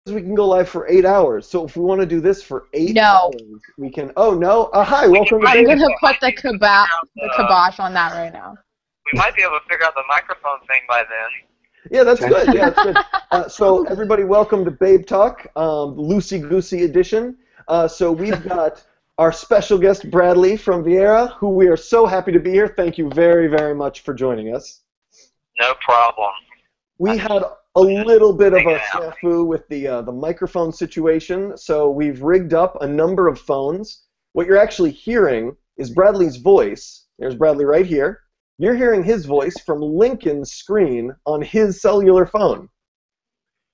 we can go live for 8 hours. So if we want to do this for 8 No. hours, we can. Oh no! Hi, welcome to I'm Babetalk. gonna put the kibosh on that right now. We might be able to figure out the microphone thing by then. Yeah, that's good. Yeah, that's good. So everybody, welcome to Babetalk, Loosey Goosey edition. So we've got our special guest Bradley from VEARA, who we are so happy to be here. Thank you very, very much for joining us. No problem. We had a little bit of a snafu with the microphone situation, so we've rigged up a number of phones. What you're actually hearing is Bradley's voice. There's Bradley right here. You're hearing his voice from Lincoln's screen on his cellular phone.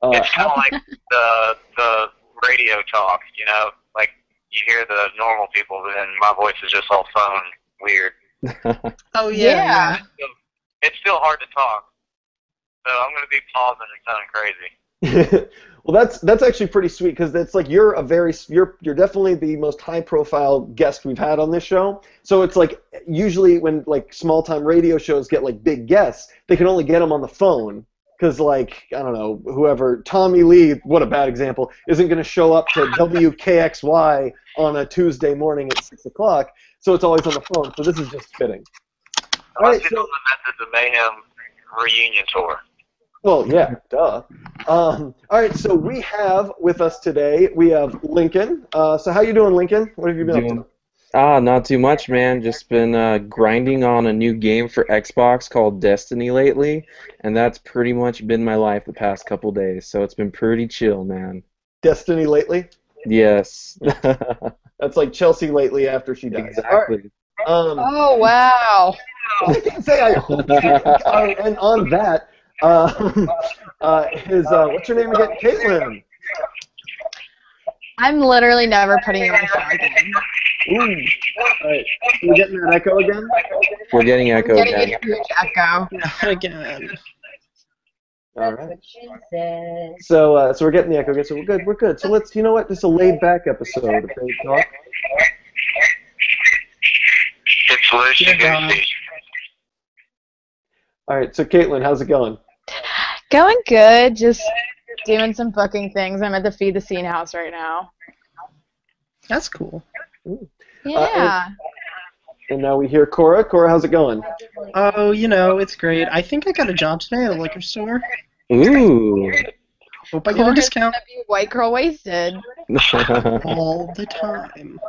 It's kind of like the radio talk, you know? Like, you hear the normal people, but then my voice is just all phone weird. Oh, yeah. It's still hard to talk. So I'm going to be pausing and sounding crazy. Well, that's actually pretty sweet because it's like you're definitely the most high-profile guest we've had on this show. So it's like usually when like small-time radio shows get like big guests, they can only get them on the phone because like I don't know whoever Tommy Lee, what a bad example, isn't going to show up to WKXY on a Tuesday morning at 6 o'clock. So it's always on the phone. So this is just fitting. All right, so the Methods of Mayhem reunion tour. Well, yeah, duh. All right, so we have with us today, we have Lincoln. So how you doing, Lincoln? What have you been up to? Not too much, man. Just been grinding on a new game for Xbox called Destiny lately, and that's pretty much been my life the past couple days, so it's been pretty chill, man. Destiny lately? Yes. That's like Chelsea lately after she dies. Exactly. Oh, wow. I can say and on that, what's your name again? Caitlin. I'm literally never putting you on the phone again. Ooh. All right. We're getting that echo again? We're getting echo Getting again. a huge echo. Again. All right. So we're getting the echo again, so we're good. We're good. So let's, you know what? This is a laid-back episode of Babetalk. It's loosey-goosey. All right. So Caitlin, how's it going? Going good. Just doing some booking things. I'm at the Feed the Scene house right now. That's cool. Ooh. Yeah. And now we hear Cora. Cora, how's it going? Oh, you know, it's great. I think I got a job today at a liquor store. Ooh. Hope I get a discount. Gonna be white girl wasted. All the time.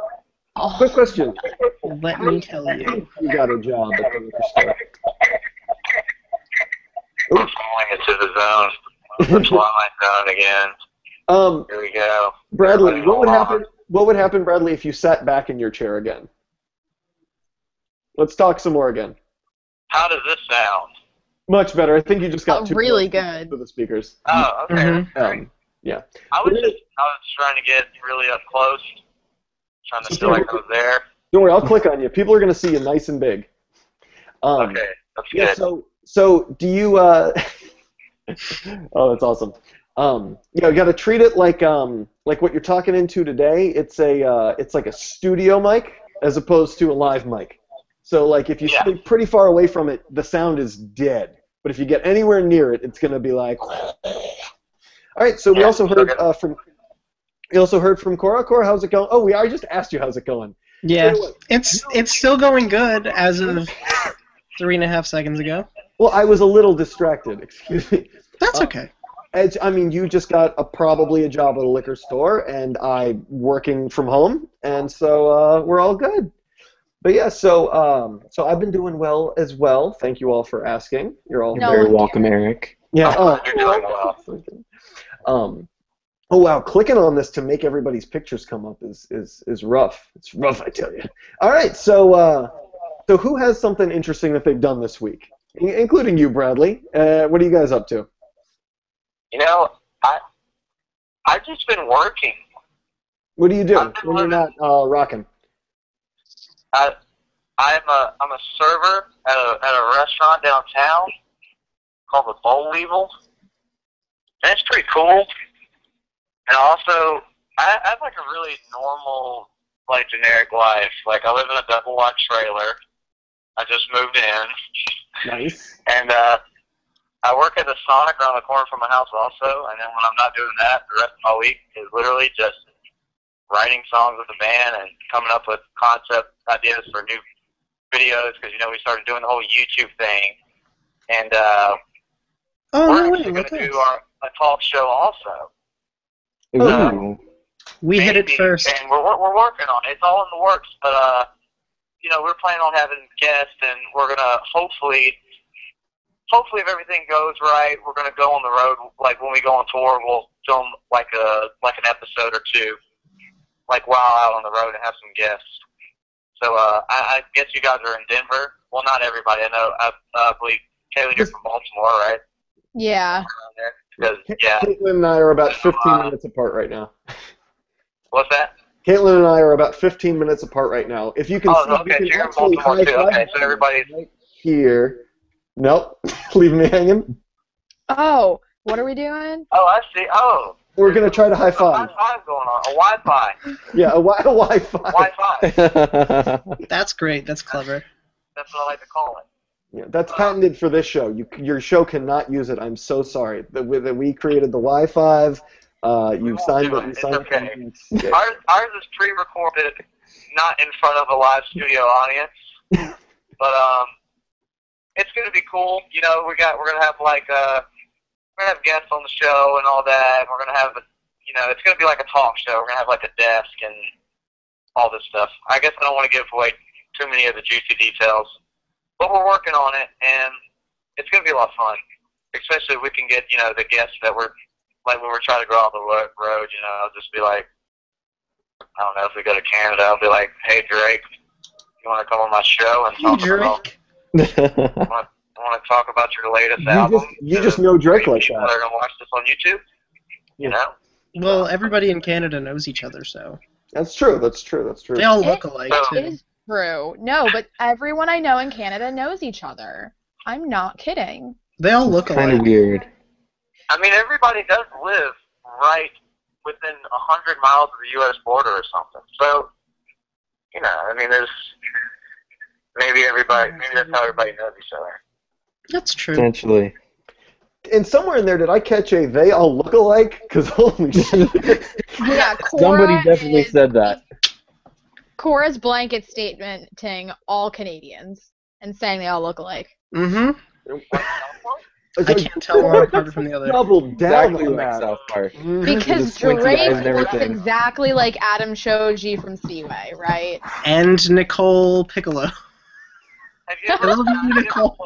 Oh. Quick question. Let me tell you. You got a job at the liquor store. We're falling into the zone. The Twilight Zone again. Here we go. Bradley, what would happen? What would happen, Bradley, if you sat back in your chair again? Let's talk some more again. How does this sound? Much better. I think you just got too really close good to the speakers. Oh, okay. Yeah. I was trying to get really up close, trying to feel like I was there. Don't worry, I'll click on you. People are going to see you nice and big. Okay, that's yeah. good. So do you? Oh, that's awesome. You got to treat it like what you're talking into today. It's like a studio mic as opposed to a live mic. So like if you stay pretty far away from it, the sound is dead. But if you get anywhere near it, it's gonna be like. All right. So we also heard from Cora. Cora, how's it going? Oh, I just asked you how's it going. Yeah, it's still going good as of 3.5 seconds ago. Well, I was a little distracted. Excuse me. That's okay. I mean, you just got probably a job at a liquor store, and I'm working from home, and so we're all good. But yeah, so I've been doing well as well. Thank you all for asking. You're all very welcome, Eric. Yeah. You're doing well. Oh wow, clicking on this to make everybody's pictures come up is rough. It's rough, I tell you. All right, so who has something interesting that they've done this week, including you, Bradley? What are you guys up to? You know, I've just been working. What do you do when you're not rocking? I'm a server at a restaurant downtown called the Bowl Evil, and it's pretty cool. And also, I have like a really normal, like generic life. Like I live in a double wide trailer. I just moved in. Nice. And I work at the Sonic around the corner from my house also, and then when I'm not doing that, the rest of my week is literally just writing songs with the band and coming up with concept ideas for new videos, because, you know, we started doing the whole YouTube thing. And we're actually going to do a talk show also. Ooh. We hit it first. And we're working on it. It's all in the works, but, you know, we're planning on having guests, and we're going to hopefully if everything goes right, we're going to go on the road. Like, when we go on tour, we'll film like an episode or two, like while out on the road, and have some guests. So I guess you guys are in Denver. Well, not everybody. I know. I believe Kaylee, you're from Baltimore, right? Yeah. Because, yeah. Caitlin and I are about 15 minutes apart right now. What's that? Caitlin and I are about 15 minutes apart right now. If you can see, okay, so you you're can in Baltimore actually too. Okay, so everybody's right here. Nope, leave me hanging. Oh, what are we doing? Oh, I see. Oh. We're gonna try to high five. A high five going on. A Wi-Fi. Yeah, a Wi-Fi. Wi-Fi. That's great. That's clever. That's what I like to call it. Yeah, that's patented for this show. Your show cannot use it. I'm so sorry. That we created the Wi-Fi. You signed it. It's okay. Yeah. Ours is pre-recorded, not in front of a live studio audience. But it's gonna be cool. You know, we're gonna have like we're gonna have guests on the show and all that. We're gonna have it's gonna be like a talk show. We're gonna have like a desk and all this stuff. I guess I don't want to give away too many of the juicy details, but we're working on it, and it's gonna be a lot of fun. Especially if we can get the guests that we're like when we're trying to go out the road. I'll just be like, I don't know, if we go to Canada, I'll be like, hey Drake, you want to come on my show and talk about? I want to talk about your latest album. You just know Drake like that. People that are going to watch this on YouTube, you know? Well, everybody in Canada knows each other, so. That's true. That's true. That's true. They all look alike, too. It is true. No, but everyone I know in Canada knows each other. I'm not kidding. They all look alike. Kind of weird. I mean, everybody does live right within 100 miles of the U.S. border or something. So, I mean, there's maybe that's how everybody knows each other. That's true. Potentially. And somewhere in there, did I catch a they all look alike? Because holy shit. Yeah, Somebody definitely said that. Cora's blanket statementing all Canadians and saying they all look alike. Mm-hmm. I can't tell one part from the other. Doubled down Exactly on like that. South Park. Because squinty eyes Drake and looks everything. exactly like Adam Shoji from Seaway, right? And Nicole Piccolo. Have you ever, I love you, Nicole.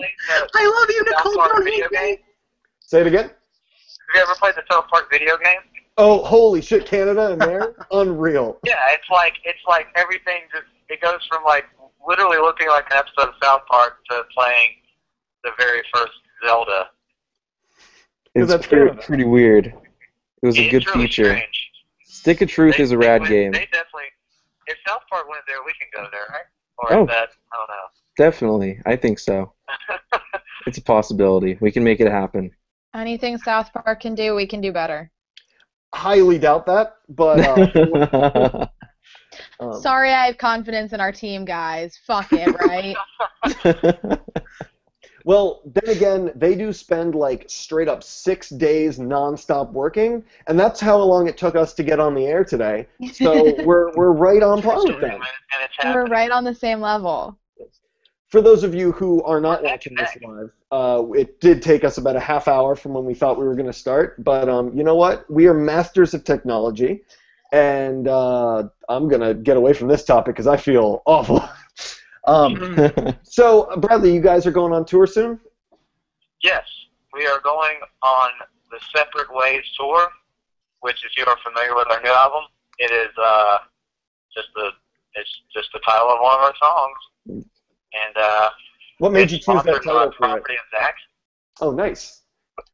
I love you, Nicole. South Park Don't video hate me. game? Say it again. Have you ever played the South Park video game? Oh, holy shit, Canada in there? Unreal. Yeah, it's like everything it goes from like literally looking like an episode of South Park to playing the very first Zelda. It's pretty weird. It was a good really feature. Strange. Stick of Truth is a rad game. They definitely, if South Park went there, we can go there, right? Or Oh. is that, I don't know. Definitely. I think so. It's a possibility. We can make it happen. Anything South Park can do, we can do better. Highly doubt that, but Sorry, I have confidence in our team, guys. Fuck it, right? well, then again, they do spend like straight up 6 days nonstop working, and that's how long it took us to get on the air today. So we're right on par with them. And it's We're happening. right on the same level. For those of you who are not watching this live, it did take us about a half hour from when we thought we were going to start, but you know what? We are masters of technology, and I'm going to get away from this topic because I feel awful. So, Bradley, you guys are going on tour soon? Yes, we are going on the Separate Ways tour, which, if you are familiar with our new album, it is just the title of one of our songs. And what made you choose that title for it? Property of Zach. Oh, nice.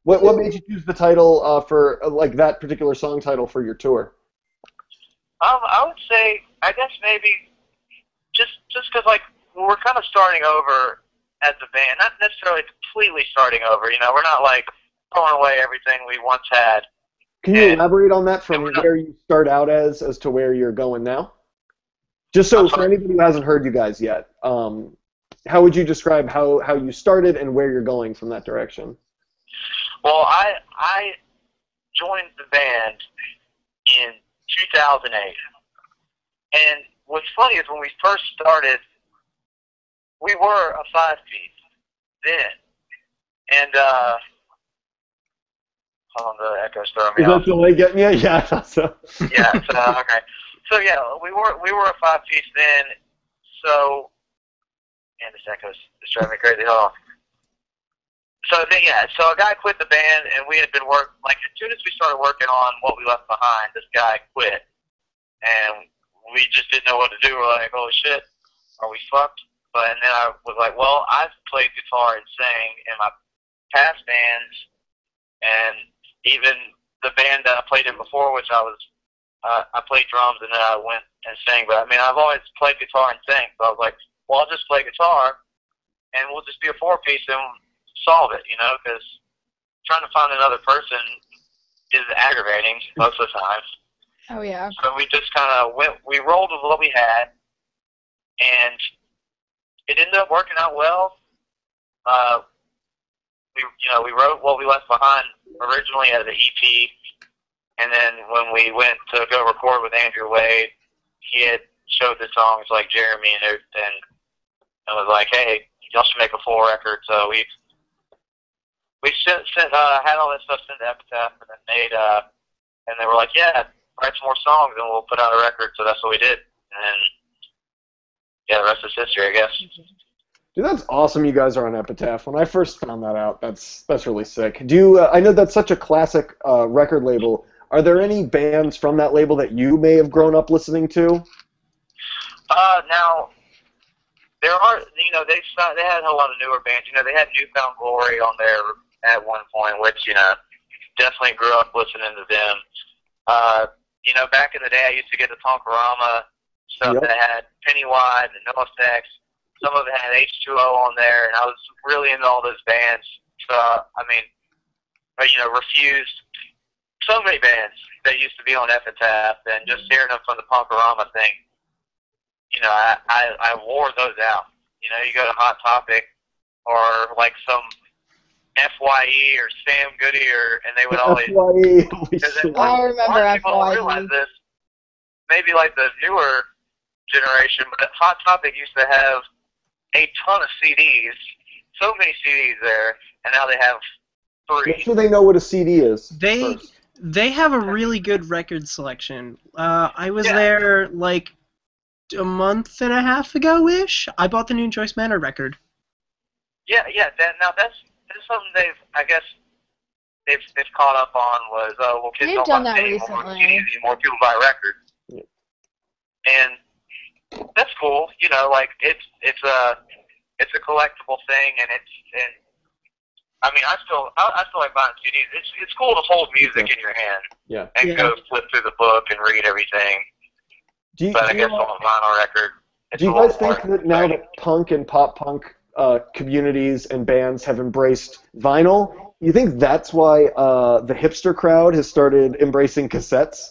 What made you choose the title for like that particular song title for your tour? I would say, I guess maybe just because like we're kind of starting over as a band, not necessarily completely starting over. You know, we're not like throwing away everything we once had. Can you elaborate on that from where you start out as to where you're going now? Just so for anybody who hasn't heard you guys yet, how would you describe how you started and where you're going from that direction? Well, I joined the band in 2008, and what's funny is when we first started, we were a 5-piece then, and hold on, the echo's throwing me Is off. that delay getting you? Yeah, I thought so. Yeah, so, okay. So yeah, we were a 5-piece then. So, man, this echo's it's driving me crazy. Hold on. So then, yeah, so a guy quit the band, and we had been like as soon as we started working on What We Left Behind, this guy quit, and we just didn't know what to do. We're like, holy shit, are we fucked? But and then I was like, well, I've played guitar and sang in my past bands, and even the band that I played in before, which I played drums and then I went and sang. But I mean, I've always played guitar and sang, so I was like, well, I'll just play guitar, and we'll just be a 4-piece and solve it, because trying to find another person is aggravating most of the time. Oh yeah. So we just kind of we rolled with what we had, and it ended up working out well. We wrote What We Left Behind originally as an EP, and then when we went to go record with Andrew Wade, he had showed the songs like Jeremy and everything, and was like, hey, y'all should make a full record. So we had all that stuff sent to Epitaph, and then and they were like, yeah, write some more songs and we'll put out a record. So that's what we did, and yeah, the rest is history, I guess. Dude, that's awesome. You guys are on Epitaph. When I first found that out, that's really sick. Do you? I know that's such a classic record label. Are there any bands from that label that you may have grown up listening to? Now there are, they had a lot of newer bands. They had Newfound Glory on there at one point, which definitely grew up listening to them. Back in the day, I used to get the Punkorama stuff that had Pennywise and NoFX. Some of it had H2O on there, and I was really into all those bands. So, Refused. So many bands that used to be on Epitaph, and just hearing them from the Punkorama thing, I wore those out. You go to Hot Topic or like some FYE or Sam Goody, and they would always. FYE. I remember FYE. People don't realize this. Maybe like the newer generation, but Hot Topic used to have a ton of CDs, so many CDs there, and now they have 3. Make sure they know what a CD is. They have a really good record selection. I was there like a month and a half ago-ish. I bought the new Joyce Manor record. Yeah. That's something they've caught up on was kids They've don't done buy that CDs recently. anymore. People buy records, and that's cool. It's a collectible thing, and I still like buying CDs. It's cool to hold music in your hand, and go flip through the book and read everything. But I guess on a vinyl record, do you guys think that now that punk and pop punk communities and bands have embraced vinyl, you think that's why the hipster crowd has started embracing cassettes?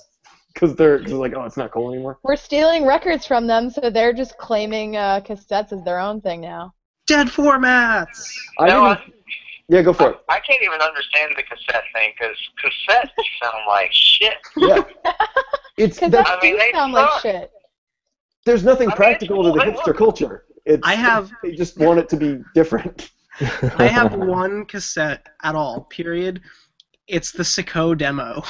Because they're like, oh, it's not cool anymore. We're stealing records from them, so they're just claiming cassettes as their own thing now. Dead formats! Yeah, go for it. I can't even understand the cassette thing, because cassettes sound like shit. Yeah. Cassettes do sound like shit. There's nothing practical to the hipster culture. They just want it to be different. I have one cassette at all, period. It's the Sicko demo.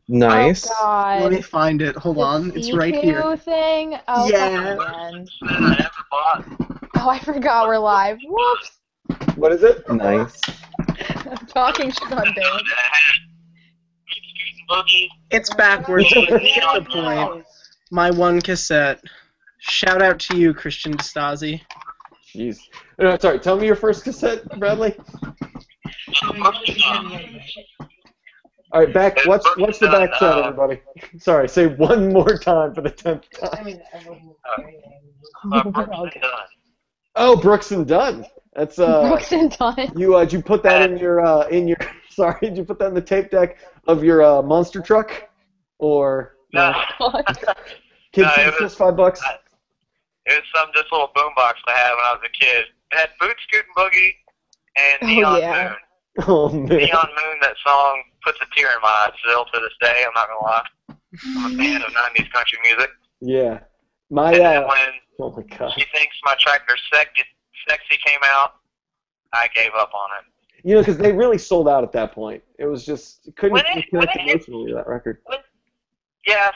Nice. Oh, God. Let me find it. Hold on. It's right here. Thing? Oh, yeah. Man. Oh, I forgot we're live. Whoops. What is it? Nice. I'm talking shit on Dan. It's backwards, but you get the point. My one cassette. Shout out to you, Christian DeStasi. Jeez. No, sorry, tell me your first cassette, Bradley. All right, what's the back side, everybody? Sorry, say one more time for the 10th time. Brooks and Dunn. Oh, Brooks and Dunn. That's Brooks and Dunn. Did you put that in your sorry, did you put that in the tape deck of your monster truck? Or no? Kids it was $5. It was just little boombox I had when I was a kid. It had Boot Scootin' Boogie and Neon Moon. Oh man. Neon Moon, that song puts a tear in my eye still to this day, I'm not going to lie. I'm a fan of 90s country music. Yeah. My And then when oh my god. She Thinks My Tractor's Sexy came out, I gave up on it. You know, because they really sold out at that point. It was just couldn't When it connect hit- emotionally to that record. Yeah,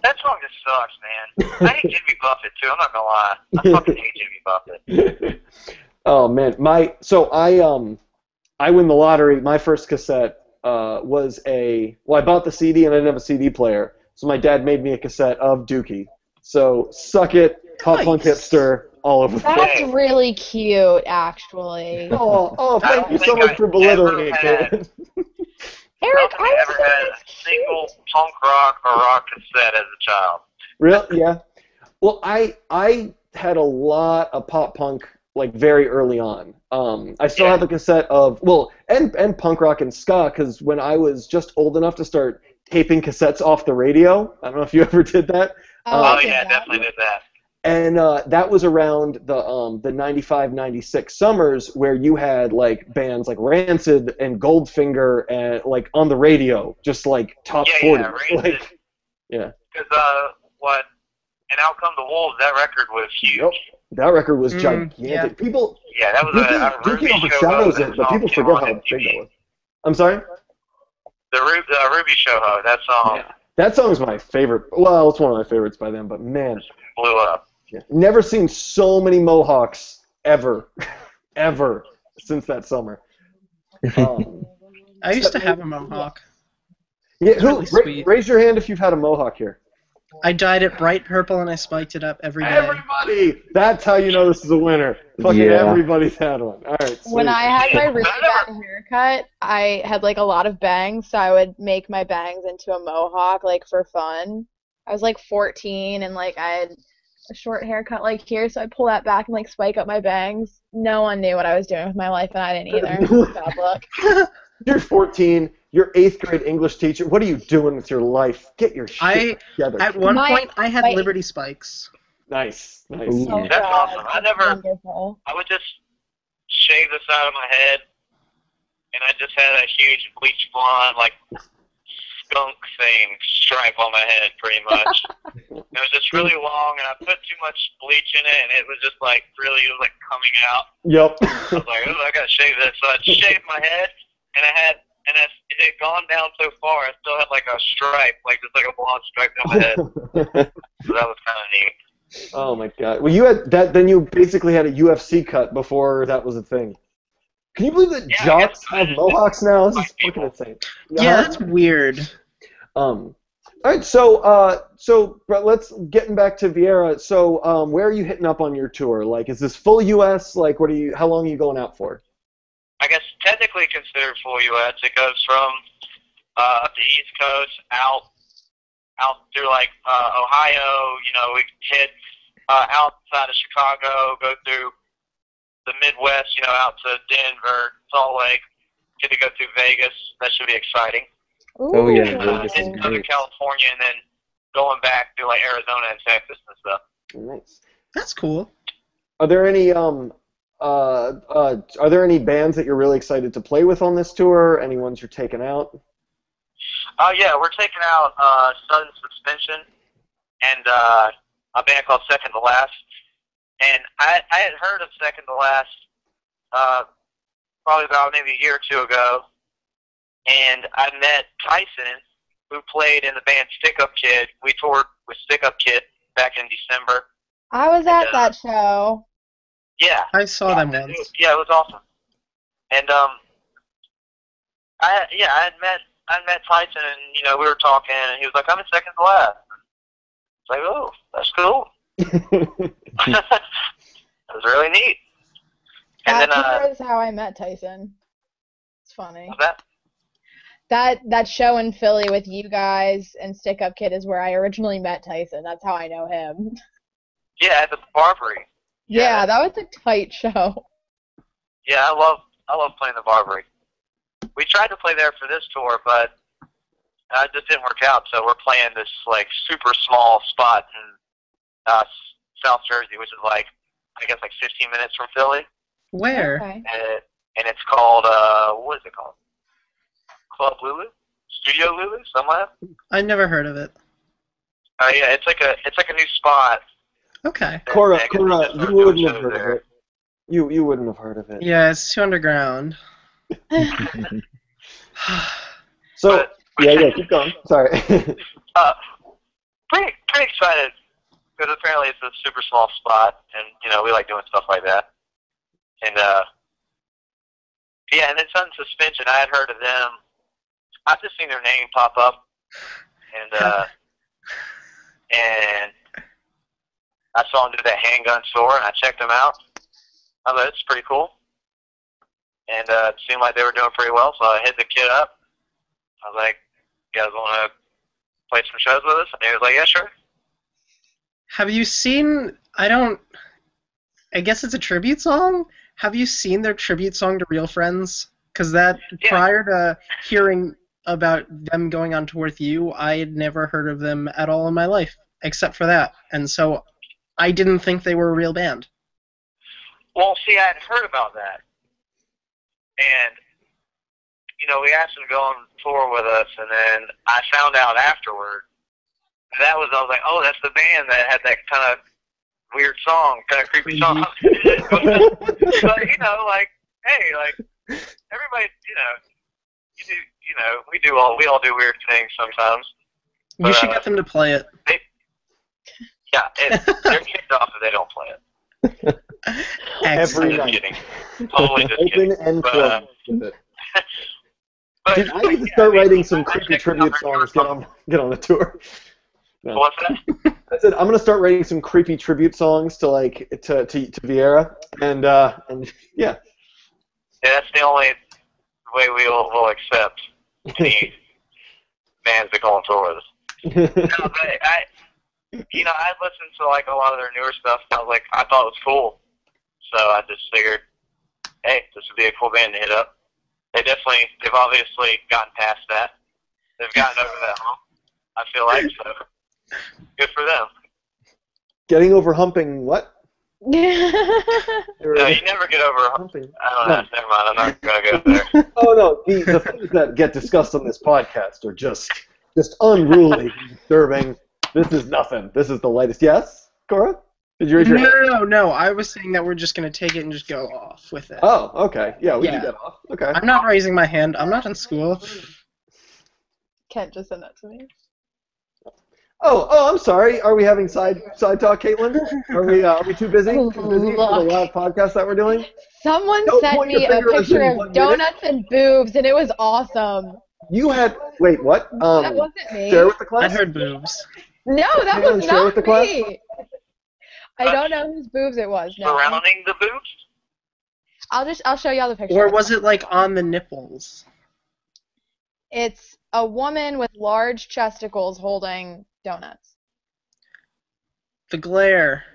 that song just sucks, man. I hate Jimmy Buffett, too, I'm not going to lie. I fucking hate Jimmy Buffett. Oh man, I win the lottery. My first cassette was I bought the CD and I didn't have a CD player, so my dad made me a cassette of Dookie. So suck it, pop punk hipster, all over the place. That's really cute, actually. Oh, I thank don't you so think much I for belittling ever it, had- Caitlin. Eric, I don't think I ever had a single punk rock or rock cassette as a child. Really? Yeah. Well, I had a lot of pop punk like very early on. I still have a cassette of and punk rock and ska because when I was just old enough to start taping cassettes off the radio, I don't know if you ever did that. Oh, I did yeah, that. definitely did that. And that was around the 95, 96 summers where you had like bands like Rancid and Goldfinger and like on the radio, just like top 40. Yeah, Rancid. Like, yeah. Because, and Out Come the Wolves, that record was huge. Yep. That record was yeah. gigantic. People, Yeah, that was a Dookie Ruby overshadows Show-Ho. it, but people forget how big that was. I'm sorry? The Ruby Show-Ho, that song That song is my favorite. Well, it's one of my favorites by them, but man, blew up. never seen so many Mohawks ever, ever since that summer. I used to have a mohawk. Yeah, really sweet. raise your hand if you've had a Mohawk here. I dyed it bright purple and I spiked it up every day. Everybody! That's how you know this is a winner. Fucking Yeah. everybody's had one. All right. When sweet. I had my really bad haircut, I had like a lot of bangs, so I would make my bangs into a mohawk like for fun. I was like 14 and like I had a short haircut like here, so I'd pull that back and like spike up my bangs. No one knew what I was doing with my life and I didn't either. Bad luck. You're 14. You're 8th grade English teacher. What are you doing with your life? Get your shit together. At one My- point, I had my- Liberty Spikes. Nice. Ooh. Oh, That's God, awesome. wonderful. I would just shave the side of my head, and I just had a huge bleach blonde, like, skunk thing stripe on my head, pretty much. It was just really long, and I put too much bleach in it, and it was just, like, really, it was, like, coming out. Yep. I was like, oh, I gotta shave this. So I shaved my head, and it had gone down so far, I still had, like, a stripe, like, just like a blonde stripe down my head. So that was kind of neat. Oh my god. Well, you had that. Then you basically had a UFC cut before that was a thing. Can you believe that Yeah, I jocks guess- have mohawks now? This is White fucking people. insane. Yeah, that's weird. All right. So but let's getting back to Viera. So, where are you hitting up on your tour? Like, is this full U.S.? Like, how long are you going out for? I guess technically considered full U.S. It goes from up the East Coast out through like Ohio. You know, we hit outside of Chicago, go through the Midwest. You know, out to Denver, Salt Lake. Get to go through Vegas. That should be exciting. Oh, yeah, Ooh. Vegas is Hitting Southern great. California and then going back through like Arizona and Texas and stuff. Nice. That's cool. Are there any bands that you're really excited to play with on this tour? Any ones you're taking out? Oh yeah, we're taking out Sudden Suspension and a band called Second to Last. And I had heard of Second to Last probably about maybe a year or two ago, and I met Tyson, who played in the band Stick Up Kid. We toured with Stick Up Kid back in December. I was at that show. Yeah. I saw them once. Yeah, it was awesome. And I had met Tyson, and you know we were talking, and he was like, "I'm in Second to Last." It's like, oh, that's cool. That was really neat. And That then tour is how I met Tyson. It's funny. was that? That show in Philly with you guys and Stick Up Kid is where I originally met Tyson. That's how I know him. Yeah, at the Barbary. Yeah, that was a tight show. Yeah, I love playing the Barbary. We tried to play there for this tour, but it just didn't work out. So we're playing this like super small spot in South Jersey, which is like I guess like 15 minutes from Philly. Where? Okay. and it's called what is it called? Club Lulu, Studio Lulu, somewhere. I never heard of it. Oh yeah, it's like a new spot. Okay. Cora, Yeah, you wouldn't have heard of it. You wouldn't have heard of it. Yeah, it's too underground. So yeah, keep going. Sorry. Pretty excited because apparently it's a super small spot, and we like doing stuff like that. And yeah, and then Sun Suspension, I had heard of them. I've just seen their name pop up, and I saw them do that handgun store, and I checked them out. I thought it's pretty cool, and it seemed like they were doing pretty well. So I hit the kid up. I was like, "You guys want to play some shows with us?" And he was like, "Yeah, sure." Have you seen? I guess it's a tribute song. Have you seen their tribute song to Real Friends? Because prior to hearing about them going on tour with you, I had never heard of them at all in my life, except for that. And so I didn't think they were a real band. Well, see, I had heard about that. And, we asked them to go on tour with us, and then I found out afterward. I was like, oh, that's the band that had that kind of weird song, kind of creepy song. But, hey, everybody, we all do weird things sometimes. You should get them to play it. They're kicked off if they don't play it. Every Just night. kidding. Totally just Open kidding. and closed with it. But, Dude, I need to start writing some creepy tribute songs. Get on the tour. No. What's that? I said I'm gonna start writing some creepy tribute songs to Vieira, and yeah. Yeah, that's the only way we'll accept any bands that go on tour with us. No, but I listened to a lot of their newer stuff, and I thought it was cool. So I just figured, hey, this would be a cool band to hit up. They've obviously gotten past that. They've gotten over that hump, I feel like, so good for them. Getting over humping what? No, you never get over humping. I don't know. Never mind. I'm not going to go there. Oh, no. The things that get discussed on this podcast are just unruly, disturbing. This is nothing. This is the lightest. Yes, Cora? Did you raise your hand? No. I was saying that we're just going to take it and just go off with it. Oh, okay. Yeah, we can get off. Okay. I'm not raising my hand. I'm not in school. Kent just sent that to me. Oh, I'm sorry. Are we having side talk, Caitlin? Are we too busy? Too busy for the live podcast that we're doing? Someone sent me a picture of donuts and boobs, and it was awesome. You had wait, what? That wasn't me. Share with the class. I heard boobs. No, that was share with not the class? me. I don't know whose boobs it was. No. Surrounding the boobs? I'll show y'all the picture. Or was it on the nipples? It's a woman with large chesticles holding donuts. The glare.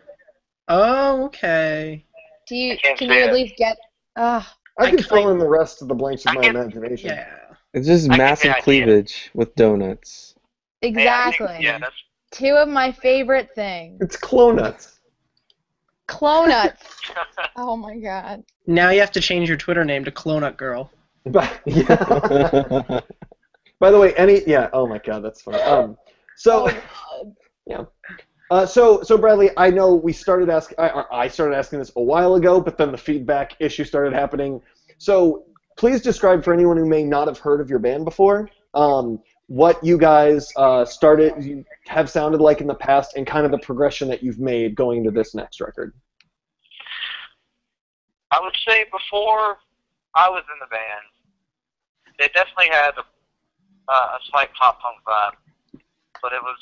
Oh, okay. Can you see at it. least get? I can fill in the rest of the blanks of my imagination. Yeah. It's just I get the massive idea. cleavage with donuts. Exactly. Yeah, that's Two of my favorite things. It's clonuts. Clonuts. Oh my god. Now you have to change your Twitter name to Clonut Girl. Yeah. By the way, oh my god, that's funny. So Bradley, I know we started asking. I started asking this a while ago, but then the feedback issue started happening. So please describe for anyone who may not have heard of your band before, what you guys have sounded like in the past, and kind of the progression that you've made going into this next record. I would say before I was in the band, they definitely had a slight pop punk vibe, but it was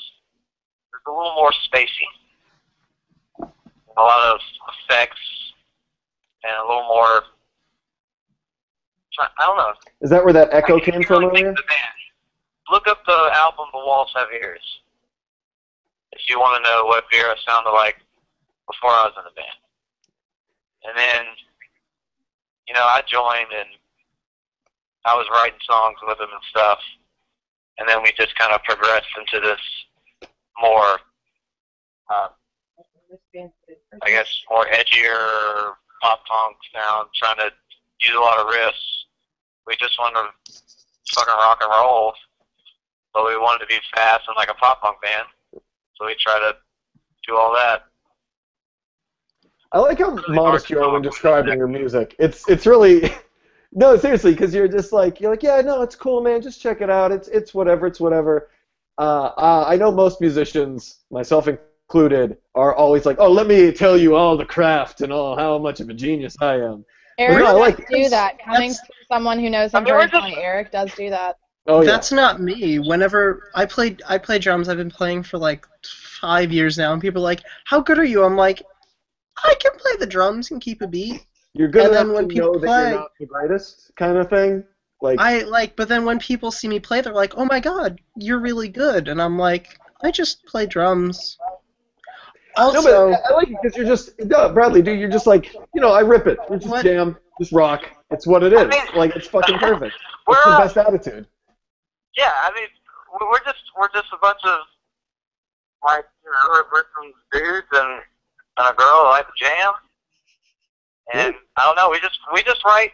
a little more spacey. A lot of effects and a little more. I don't know. Is that where that echo came from Really earlier? the band. Look up the album The Walls Have Ears if you want to know what Vera sounded like before I was in the band. And then, I joined and I was writing songs with them and stuff. And then we just kind of progressed into this more, I guess, more edgier pop punk sound, trying to use a lot of riffs. We just wanted to fucking rock and roll, but we wanted to be fast and like a pop punk band. So we try to do all that. I like how modest you are when describing your music. It's really no, seriously, because you're like, yeah, no, it's cool, man. Just check it out. It's whatever. It's whatever. I know most musicians, myself included, are always like, oh, let me tell you all the craft and all how much of a genius I am. Eric no, does do that. Coming from someone who knows him personally, Eric does do that. Oh, yeah. That's not me. Whenever I play drums, I've been playing for like 5 years now, and people are like, how good are you? I'm like, I can play the drums and keep a beat. You're good and enough then when to people know play, that you're not the greatest kind of thing. But then when people see me play, they're like, oh my god, you're really good. And I'm like, I just play drums. Also, no, but I like it because you're just, no, Bradley, dude, you're just like, I rip it. We just jam, just rock. It's what it is. It's fucking perfect. It's the best attitude. Yeah, I mean, we're just a bunch of, like, we're some dudes and a girl who like to jam. And I don't know, we just write.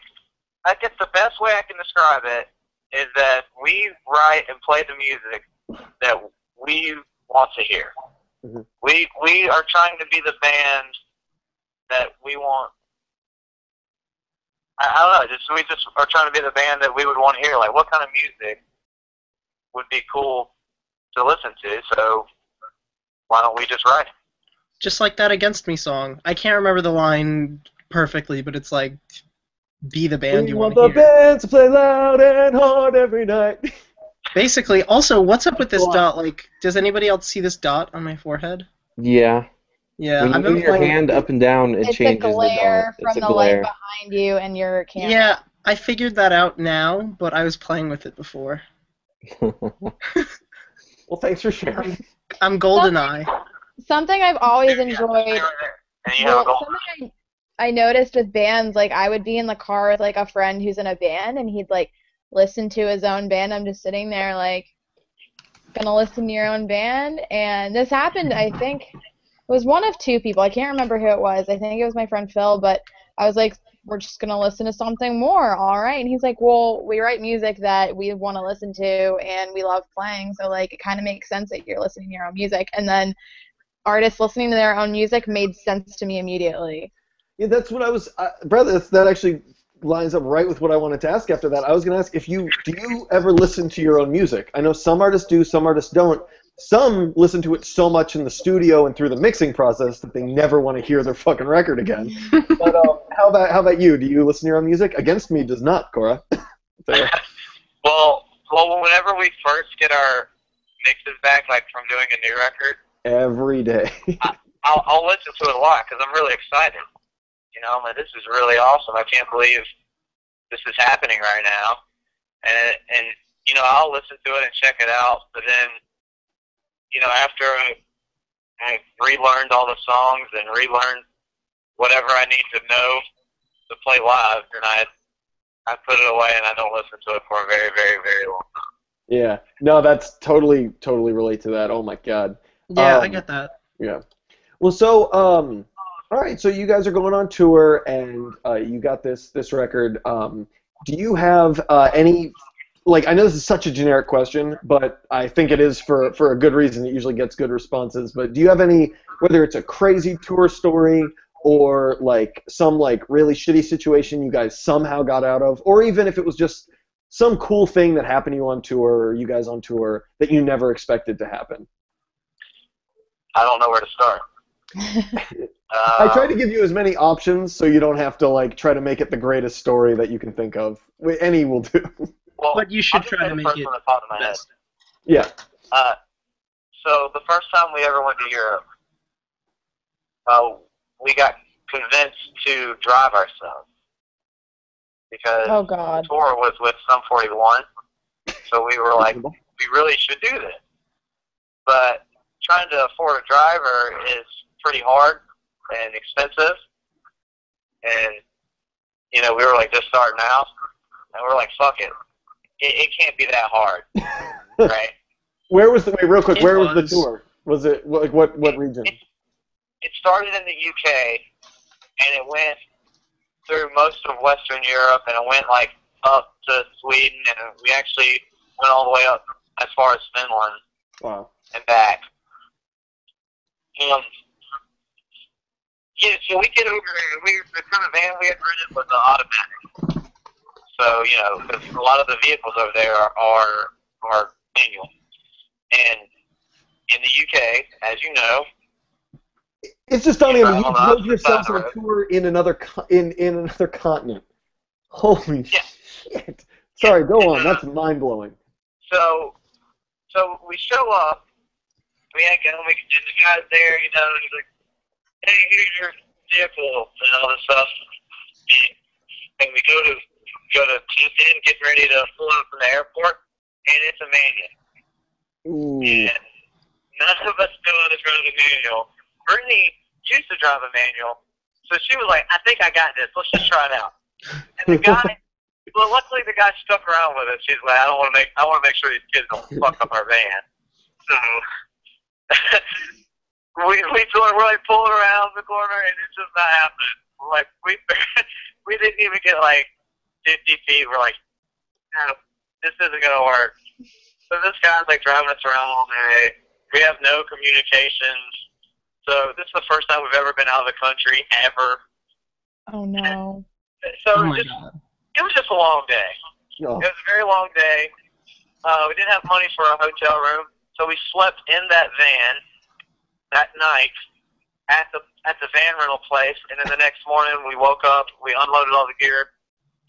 I guess the best way I can describe it is that we write and play the music that we want to hear. Mm-hmm. We are trying to be the band that we want. I don't know. We just are trying to be the band that we would want to hear. Like, what kind of music would be cool to listen to? So why don't we just write? Just like that Against Me song. I can't remember the line perfectly, but it's like, be the band you want to hear. We want the band to play loud and hard every night. Basically, also, what's up with this dot? Like, does anybody else see this dot on my forehead? Yeah. Yeah. When you move your hand up and down, it changes the dot. It's a glare from the light behind you and your camera. Yeah, I figured that out now, but I was playing with it before. Well, thanks for sharing. I'm GoldenEye. Something I've always enjoyed. Something I noticed with bands, like I would be in the car with like a friend who's in a band, and he'd like listen to his own band. I'm just sitting there like, gonna listen to your own band, and this happened. I think it was one of two people. I can't remember who it was. I think it was my friend Phil, but I was like, we're just gonna listen to something more, all right? And he's like, well, we write music that we want to listen to, and we love playing, so like it kind of makes sense that you're listening to your own music. And then artists listening to their own music made sense to me immediately. Yeah, that's what I was, brother. That actually lines up right with what I wanted to ask after that. I was going to ask do you ever listen to your own music? I know some artists do, some artists don't. Some listen to it so much in the studio and through the mixing process that they never want to hear their fucking record again. But how about you? Do you listen to your own music? Against Me does not, Cora. Well, whenever we first get our mixes back, like from doing a new record, every day, I'll listen to it a lot because I'm really excited. I'm like, this is really awesome. I can't believe this is happening right now. And I'll listen to it and check it out. But then, after I relearned all the songs and relearned whatever I need to know to play live, then I put it away and I don't listen to it for a very, very, very long time. Yeah. No, that's totally relate to that. Oh my God. Yeah, I get that. Yeah. Well, so, all right, so you guys are going on tour, and you got this record. Do you have any, like, I know this is such a generic question, but I think it is for a good reason. It usually gets good responses. But do you have any, whether it's a crazy tour story or, like, some, like, really shitty situation you guys somehow got out of, or even if it was just some cool thing that happened to you on tour, or you guys on tour, that you never expected to happen? I don't know where to start. I try to give you as many options so you don't have to like try to make it the greatest story that you can think of. Any will do. Well, but you should try to make it best. Yeah. So the first time we ever went to Europe, we got convinced to drive ourselves because the tour was with Sum 41. So we were like, we really should do this. But trying to afford a driver is pretty hard and expensive, and we were like just starting out, and we're like, fuck it, it can't be that hard, right? Where was the real quick? Where was the tour? Was it like what region? It started in the UK, and it went through most of Western Europe, and I went like up to Sweden, and we actually went all the way up as far as Finland. Wow. And back. Yeah, so we get over there. The kind of van we had rented was an automatic. So, you know, because a lot of the vehicles over there are manual. And in the UK, as you know, it's just stunning. I mean, you on the drove opposite yourself side on of a the tour in another continent. Holy Yeah. shit! Sorry, go on. That's mind blowing. So we show up. We ain't going. The guy's there, you know. He's like, "Hey, here's your vehicle and all this stuff." And we go to Houston, get ready to pull out from the airport, and it's a manual. Ooh. And none of us know how to drive a manual. Brittany used to drive a manual, so she was like, "I think I got this. Let's just try it out." And the guy, well, luckily the guy stuck around with us. She's like, I want to make sure these kids don't fuck up our van. So we're like pulling around the corner, and it's just not happening. Like we didn't even get like 50 feet. We're like, no, this isn't gonna work. So this guy's like driving us around all day. We have no communications. So this is the first time we've ever been out of the country ever. Oh no. So Oh my it God. was just a long day. Oh. It was a very long day. We didn't have money for a hotel room, so we slept in that van that night at the van rental place. And then the next morning we woke up, we unloaded all the gear,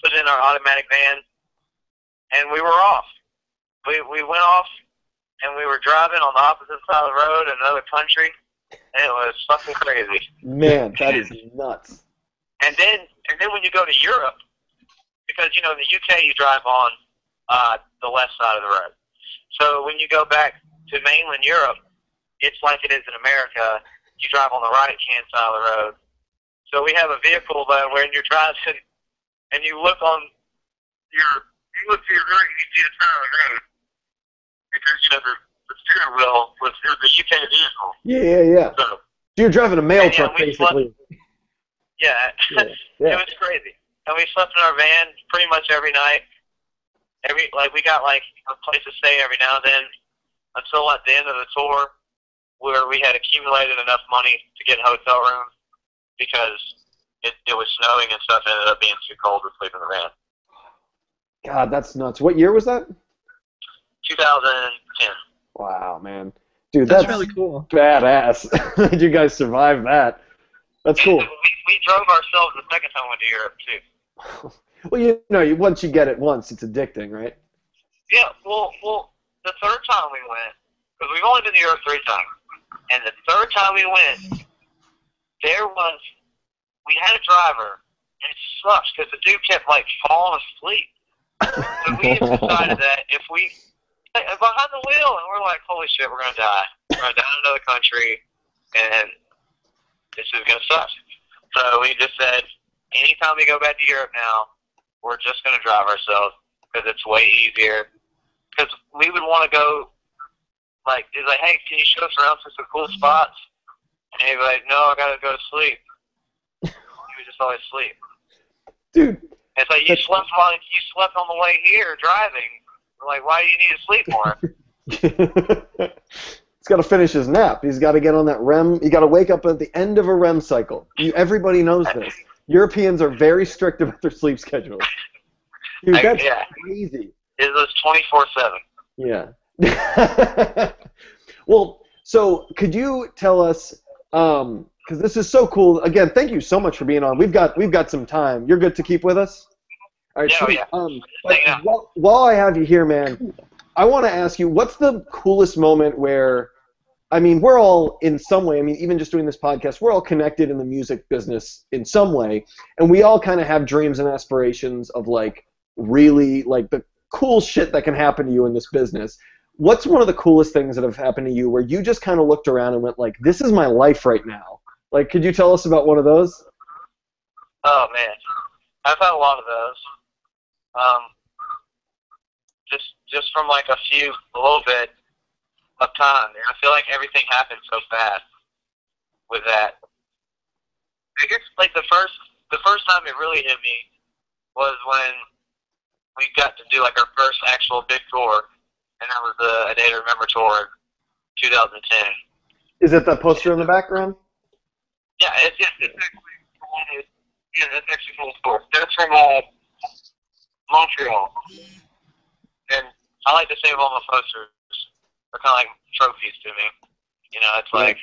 put it in our automatic van, and we were off. We went off, and we were driving on the opposite side of the road in another country, and it was fucking crazy. Man, that is nuts. And then when you go to Europe, because, you know, in the UK you drive on the left side of the road. So when you go back to mainland Europe, it's like it is in America. You drive on the right-hand side of the road. So we have a vehicle that when you're driving and you look to your right, you see the side of the road. Because, you know, the steering wheel was the UK vehicle. Yeah. So You're driving a mail yeah, truck, basically. Yeah. Yeah. It was crazy. And we slept in our van pretty much every night. We got like a place to stay every now and then until at the end of the tour where we had accumulated enough money to get a hotel room because it was snowing and stuff and it ended up being too cold to sleep in the van. God, that's nuts. What year was that? 2010. Wow, man. Dude, That's really cool. badass. Did you guys survive that? That's cool. We drove ourselves the second time we went to Europe too. Well, you know, once you get it once, it's addicting, right? Yeah, well, the third time we went, because we've only been to Europe 3 times, and the third time we went, we had a driver, and it sucks because the dude kept like falling asleep. So we decided that if we behind the wheel, and we're like, holy shit, we're gonna die. We're gonna die in another country, and this is gonna suck. So we just said, anytime we go back to Europe now, we're just gonna drive ourselves because it's way easier. Because we would want to go, like, it's like, hey, can you show us around to some cool spots? And he'd be like, no, I gotta go to sleep. He would just always sleep. Dude. It's like you slept on the way here driving. We're like, why do you need to sleep more? He's got to finish his nap. He's got to get on that REM. You got to wake up at the end of a REM cycle. Everybody knows this. Europeans are very strict about their sleep schedules. Dude, that's crazy. It was 24/7. Yeah. Well, so could you tell us? Because this is so cool. Again, thank you so much for being on. We've got some time. You're good to keep with us? All right, sweet. Yeah. While I have you here, man, I want to ask you, what's the coolest moment where, I mean, we're all in some way, I mean, even just doing this podcast, we're all connected in the music business in some way, and we all kind of have dreams and aspirations of, like, really, like, the cool shit that can happen to you in this business. What's one of the coolest things that have happened to you where you just kind of looked around and went, like, this is my life right now? Like, could you tell us about one of those? Oh, man. I've had a lot of those. Just from like a little bit of time. I feel like everything happened so fast with that. I guess like the first the first time it really hit me was when we got to do like our first actual big tour, and that was the A Day to Remember tour in 2010. Is it that poster in the background? Yeah, it's actually that's actually full tour. That's from Montreal, and I like to save all my posters. They're kind of like trophies to me. You know, it's like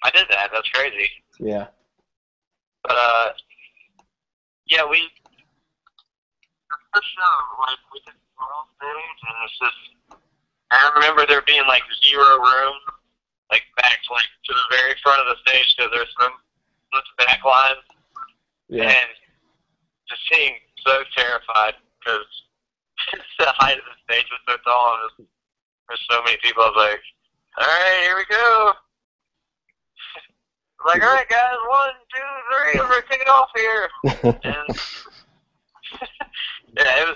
I did that. That's crazy. Yeah. But yeah, we the first show like we did on stage, and it's just I remember there being like 0 room, like back like to the very front of the stage because there's some back lines. Yeah. And just being so terrified because the height of the stage was so tall and there's so many people. I was like, all right, here we go. Like, all right, guys, 1, 2, 3, we're going to kick it off here. And yeah,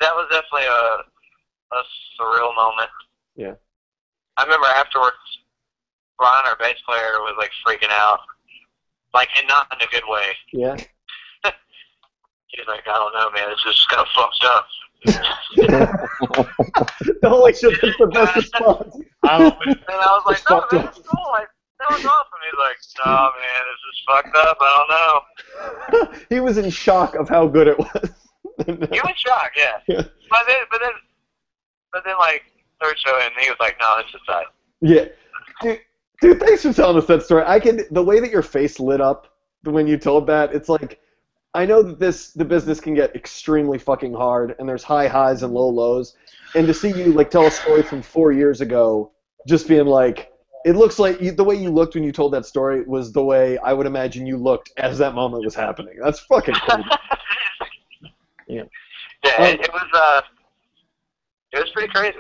that was definitely a surreal moment. Yeah. I remember afterwards, Brian, our bass player, was like freaking out. Like, and not in a good way. Yeah. He's like, I don't know, man. It's just kind of fucked up. Holy shit, that's the best response. And I was like, no, man, it's cool. Like, that was awesome. He's like, no, man, it's just fucked up. I don't know. He was in shock of how good it was. He was shocked, yeah. But then, like, third show, and he was like, no, it's just tight. Yeah. Dude, thanks for telling us that story. The way that your face lit up when you told that, it's like, I know that the business can get extremely fucking hard, and there's high highs and low lows, and to see you like tell a story from 4 years ago, just being like, it looks like the way you looked when you told that story was the way I would imagine you looked as that moment was happening. That's fucking cool. Yeah. Yeah, it was pretty crazy.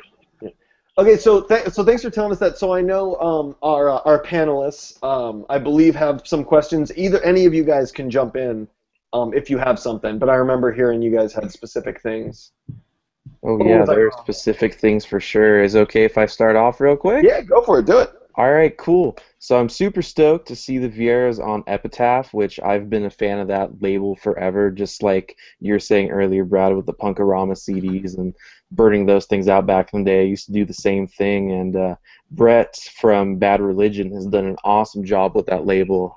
Okay, so thanks for telling us that. So I know our panelists, I believe, have some questions. Either any of you guys can jump in if you have something. But I remember hearing you guys had specific things. Oh yeah, there are specific things for sure. Is it okay if I start off real quick? Yeah, go for it. Do it. All right, cool. So I'm super stoked to see the Vieras on Epitaph, which I've been a fan of that label forever, just like you were saying earlier, Brad, with the Punkorama CDs and burning those things out back in the day. I used to do the same thing, and Brett from Bad Religion has done an awesome job with that label.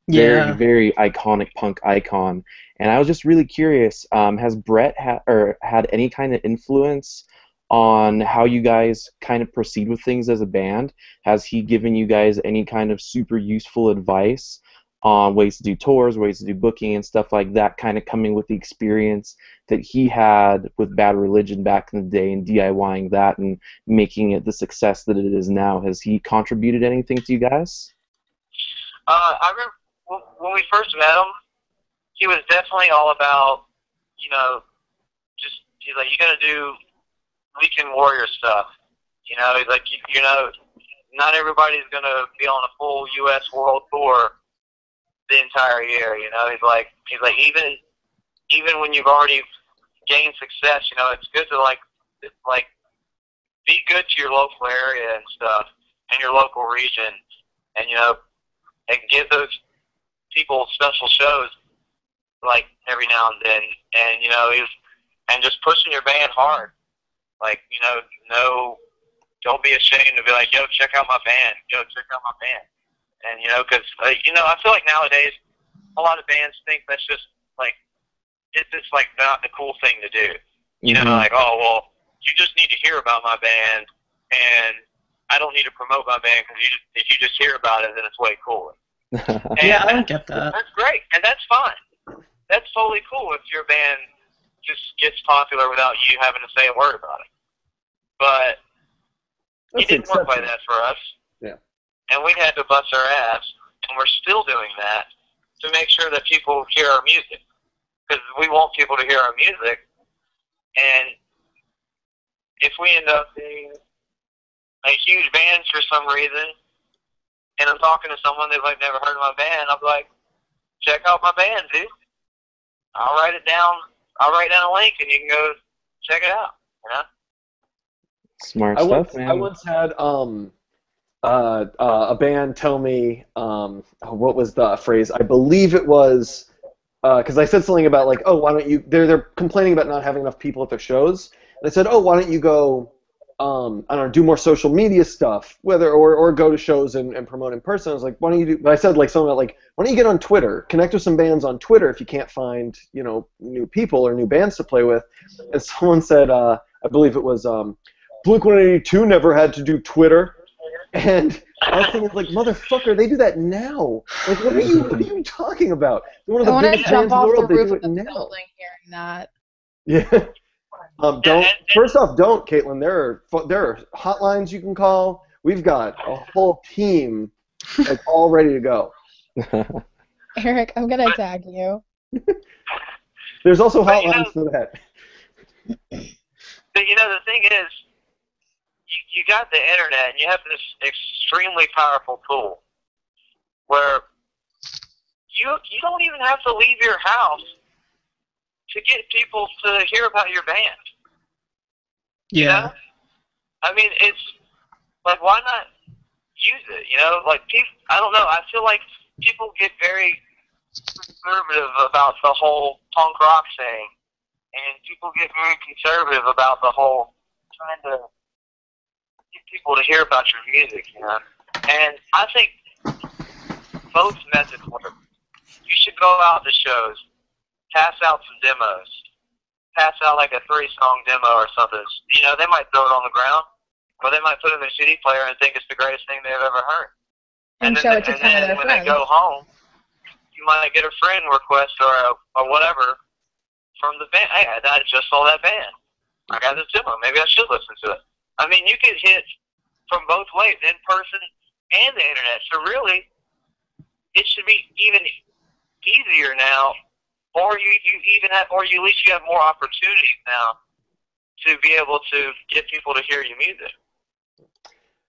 Very, very iconic punk icon. And I was just really curious, has Brett had any kind of influence on how you guys kind of proceed with things as a band? Has he given you guys any kind of super useful advice on ways to do tours, ways to do booking and stuff like that, kind of coming with the experience that he had with Bad Religion back in the day and DIYing that and making it the success that it is now? Has he contributed anything to you guys? I remember when we first met him, he was definitely all about, you know, just, he's like, you gotta do Weekend Warrior stuff. You know, he's like, you know, not everybody's gonna be on a full U.S. world tour the entire year. You know, he's like, even when you've already gained success, you know, it's good to like be good to your local area and stuff and your local region, and you know, and give those people special shows like every now and then, and you know, and just pushing your band hard. Like, you know, no, don't be ashamed to be like, yo, check out my band. Yo, check out my band. And, you know, because, you know, I feel like nowadays a lot of bands think that's just, like, it's just, like, not the cool thing to do. You know, like, oh, well, you just need to hear about my band, and I don't need to promote my band because if you just hear about it, then it's way cooler. Yeah, I don't get that. That's great, and that's fine. That's totally cool if your band just gets popular without you having to say a word about it. But it didn't work like that for us. Yeah. And we had to bust our ass, and we're still doing that, to make sure that people hear our music. Because we want people to hear our music, and if we end up being a huge band for some reason, and I'm talking to someone that's like never heard of my band, I'm like, check out my band, dude. I'll write down a link, and you can go check it out. You know? Smart stuff, man. I once had a band tell me, what was the phrase? I believe it was, because I said something about like, oh, why don't you? They're complaining about not having enough people at their shows. And I said, oh, why don't you go? I don't know, do more social media stuff, whether or go to shows and promote in person. I was like, why don't you do? But I said like something about like, why don't you get on Twitter, connect with some bands on Twitter if you can't find new people or new bands to play with. And someone said, I believe it was Blink-182 never had to do Twitter, and I was thinking like, motherfucker, they do that now. Like, what are you talking about? They're one of the I want to biggest jump bands in the off the world. They roof do of it the now. building hearing that. Yeah. Don't. First off, don't, Caitlin. There are hotlines you can call. We've got a whole team, like all ready to go. Eric, I'm gonna tag you. There's also hotlines for that. But the thing is, you got the internet, and you have this extremely powerful tool where you don't even have to leave your house to get people to hear about your band. Yeah. You know? I mean, it's like, why not use it? Like I don't know. I feel like people get very conservative about the whole punk rock thing, and people get very conservative about the whole trying to get people to hear about your music. And I think both methods work. You should go out to shows, pass out some demos. Pass out like a 3-song demo or something. They might throw it on the ground, or they might put it in their CD player and think it's the greatest thing they've ever heard. And show it to some of their when friends. they go home, you might get a friend request or whatever from the band. Hey, I just saw that band. I got this demo. Maybe I should listen to it. I mean, you get hit from both ways, in person and the internet. So really, it should be even easier now. Or you at least you have more opportunities now to be able to get people to hear your music.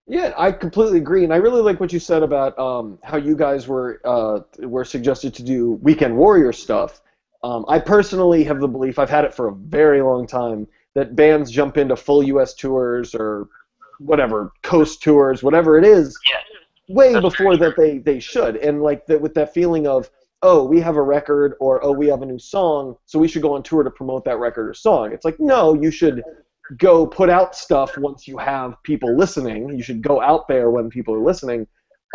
Yeah, I completely agree, and I really like what you said about how you guys were suggested to do Weekend Warrior stuff. I personally have the belief, I've had it for a very long time, that bands jump into full U.S. tours or whatever, coast tours, whatever it is, way before that they should, and like with that feeling of, oh, we have a record, or oh, we have a new song, so we should go on tour to promote that record or song. It's like, no, you should go put out stuff once you have people listening. You should go out there when people are listening.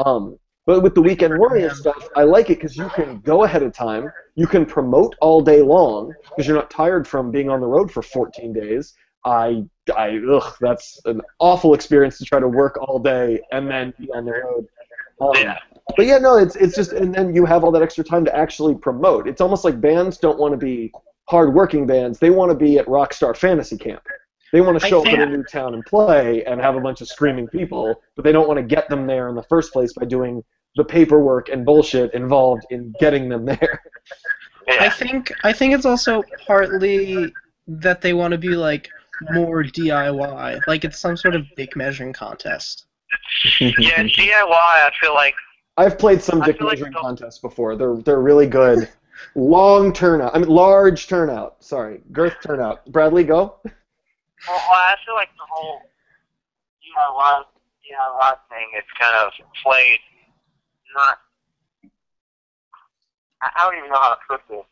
But with the Weekend Warrior stuff, I like it because you can go ahead of time. You can promote all day long because you're not tired from being on the road for 14 days. That's an awful experience to try to work all day and then be on the road. But yeah, no, it's just, and then you have all that extra time to actually promote. It's almost like bands don't want to be hard-working bands. They want to be at Rockstar Fantasy Camp. They want to show up in a new town and play and have a bunch of screaming people, but they don't want to get them there in the first place by doing the paperwork and bullshit involved in getting them there. I think it's also partly that they want to be like more DIY, like it's some sort of dick measuring contest. Yeah, DIY. I feel like I've played some dick measuring contests before. They're really good. Long turnout. I mean, large turnout. Sorry, girth turnout. Bradley, go. Well, I feel like the whole DIY thing is kind of played not. I don't even know how to put this.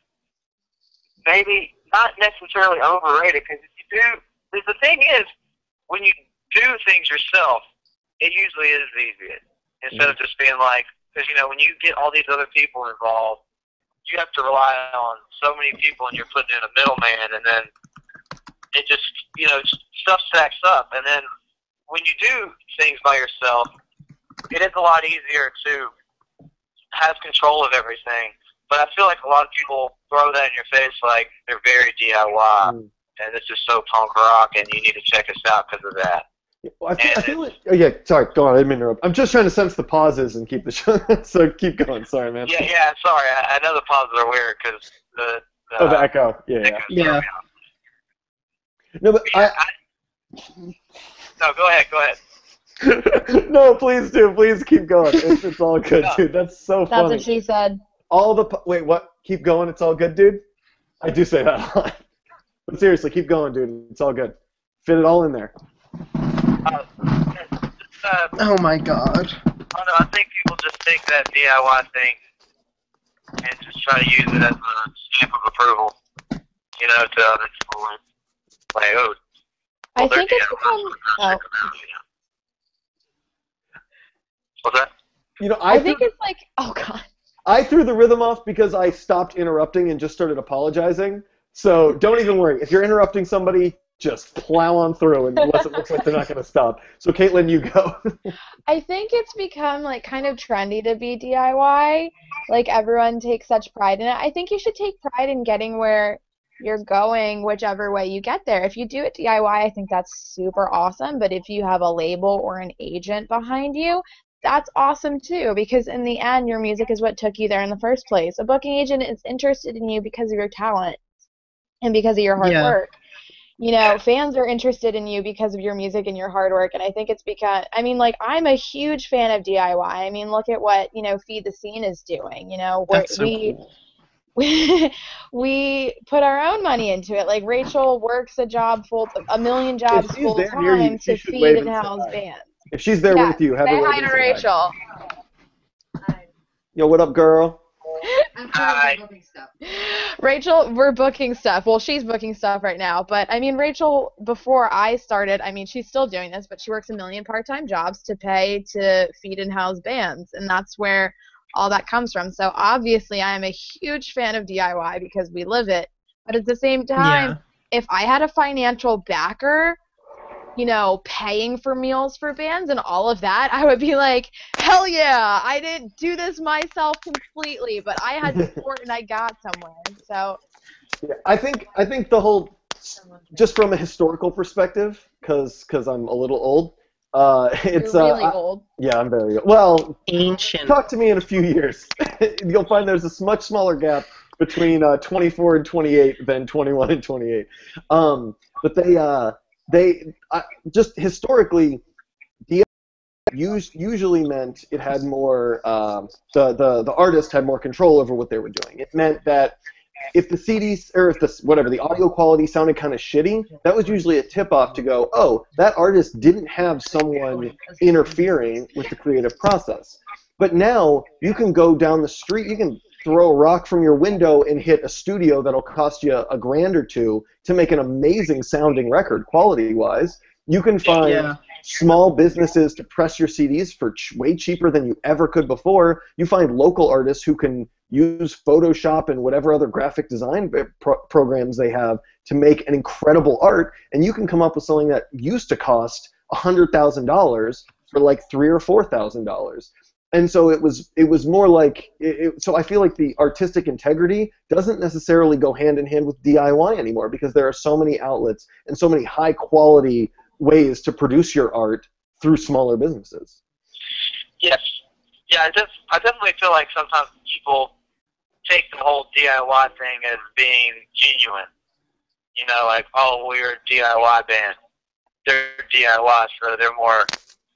Maybe not necessarily overrated, because if you do, the thing is, when you do things yourself, it usually is easier. Instead of just being like, because when you get all these other people involved, you have to rely on so many people, and you're putting in a middleman, and then it just, stuff stacks up. And then when you do things by yourself, it is a lot easier to have control of everything. But I feel like a lot of people throw that in your face like they're very DIY, and this is so punk rock, and you need to check us out because of that. Well, I feel like, oh yeah, sorry, go on, I didn't mean to interrupt. I'm just trying to sense the pauses and keep the show, so keep going, sorry, man. Yeah, sorry, I know the pauses are weird because the echo, yeah. No, but No, go ahead. No, please do, please keep going. It's all good, dude. That's so funny. That's what she said. Wait, what? Keep going, it's all good, dude? I do say that a lot. But seriously, keep going, dude. It's all good. Fit it all in there. Oh my god. I don't know, I think people just think that DIY thing and just try to use it as a stamp of approval, you know, to other people. Like, oh, I well, they're think it's DIY, become. so Oh, check them out, you know. What's that? You know, I think it's like. Oh God. I threw the rhythm off because I stopped interrupting and just started apologizing. So don't even worry. If you're interrupting somebody, just plow on through unless it looks like they're not going to stop. So Caitlin, you go. I think it's become like kind of trendy to be DIY. Like everyone takes such pride in it. I think you should take pride in getting where you're going, whichever way you get there. If you do it DIY, I think that's super awesome. But if you have a label or an agent behind you, that's awesome too, because in the end, your music is what took you there in the first place. A booking agent is interested in you because of your talent and because of your hard Yeah. work. You know, fans are interested in you because of your music and your hard work, and I think it's because, I mean, like, I'm a huge fan of DIY. I mean, look at what, you know, Feed the Scene is doing. You know, That's so we cool. we put our own money into it. Like, Rachel works a million jobs If she's full there near you, time she to should feed wave and and say house hi. bands. If she's there Yeah, with you, have say her wave hi and to say hi. Rachel. Yo, what up, girl? Hi. Rachel, we're booking stuff. Well, she's booking stuff right now, but I mean, Rachel, before I started, I mean, she's still doing this, but she works a million part-time jobs to pay to feed and house bands, and that's where all that comes from. So obviously, I am a huge fan of DIY because we live it, but at the same time, Yeah. if I had a financial backer, you know, paying for meals for bands and all of that, I would be like, hell yeah, I didn't do this myself completely, but I had support and I got somewhere. So Yeah, I think the whole, just from a historical perspective, because I'm a little old. It's you're really old. yeah, I'm very old. Well, Ancient. talk to me in a few years. You'll find there's a much smaller gap between 24 and 28 than 21 and 28. But just historically, usually meant it had more, the artist had more control over what they were doing. It meant that if the CDs, or if the audio quality sounded kind of shitty, that was usually a tip-off to go, oh, that artist didn't have someone interfering with the creative process. But now you can go down the street, you can throw a rock from your window and hit a studio that'll cost you $1,000 or $2,000 to make an amazing sounding record, quality-wise. You can find Yeah. small businesses to press your CDs for way cheaper than you ever could before. You find local artists who can use Photoshop and whatever other graphic design programs they have to make an incredible art, and you can come up with something that used to cost $100,000 for like $3,000 or $4,000. And so it was more like so I feel like the artistic integrity doesn't necessarily go hand in hand with DIY anymore, because there are so many outlets and so many high quality ways to produce your art through smaller businesses. Yes. Yeah, I definitely feel like sometimes people take the whole DIY thing as being genuine. You know, like, oh, we're a DIY band. They're DIY, so they're more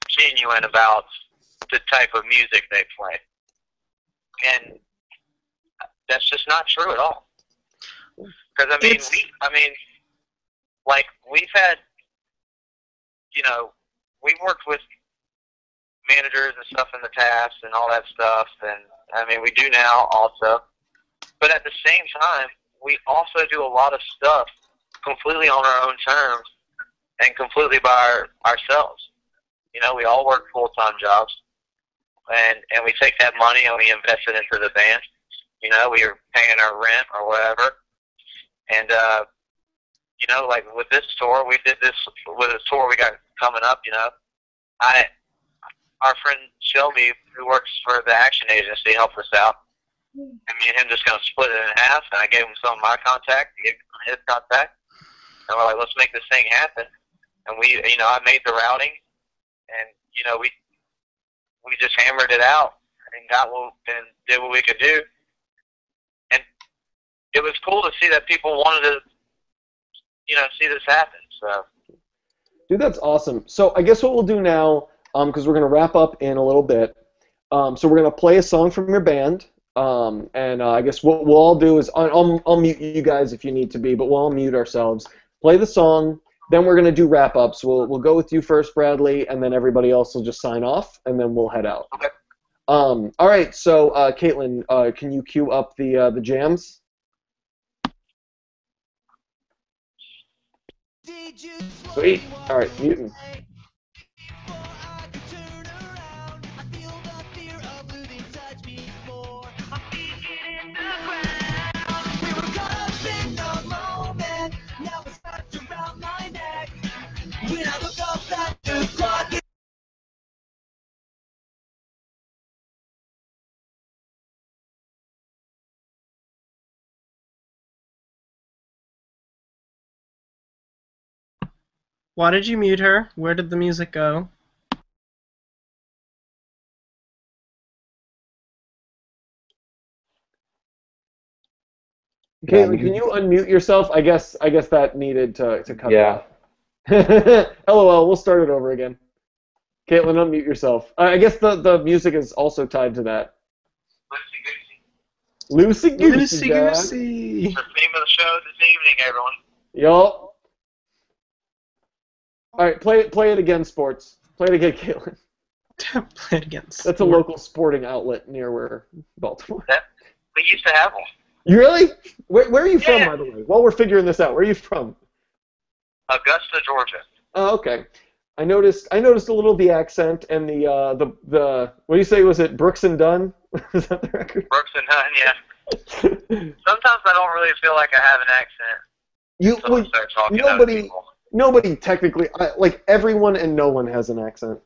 genuine about the type of music they play. And that's just not true at all. Because, like, we've had, you know, we've worked with managers and stuff in the past and all that stuff, and, I mean, we do now also. But at the same time, we also do a lot of stuff completely on our own terms and completely by ourselves. You know, we all work full-time jobs, and we take that money and we invest it into the band. You know, we are paying our rent or whatever. And, you know, like with this tour, we did this with a tour we got coming up, you know. Our friend Shelby, who works for the Action Agency, helped us out. And me and him just going to split it in half, and I gave him some of my contact, he gave him some of his contact. And we're like, let's make this thing happen. And we, you know, I made the routing, and, you know, we just hammered it out and did what we could do. And it was cool to see that people wanted to, you know, see this happen. So, Dude, that's awesome. So I guess what we'll do now, because we're going to wrap up in a little bit, so we're going to play a song from your band, and I guess what we'll all do is, I'll mute you guys if you need to be, but we'll all mute ourselves. Play the song, then we're going to do wrap-ups. We'll go with you first, Bradley, and then everybody else will just sign off, and then we'll head out. okay. All right, so Caitlin, can you cue up the jams? Sweet. All right, mutant. Why did you mute her? Where did the music go? Caitlin, can you unmute yourself? I guess that needed to cut Yeah. off. LOL, we'll start it over again. Caitlin, unmute yourself. I guess the music is also tied to that. Loosey goosey. Loosey goosey. The theme of the show this evening, everyone. Yup. All right, play it again, sports. Play it again, Caitlin. Play it again. That's a local sporting outlet near Baltimore. We used to have one. You really? Where are you from, Yeah. by the way? While we're figuring this out, where are you from? Augusta, Georgia. Oh, okay. I noticed a little of the accent and the what do you say, was it Brooks and Dunn? Is that the record? Brooks and Dunn, yeah. Sometimes I don't really feel like I have an accent until I start talking to other people. Nobody technically, like everyone and no one has an accent.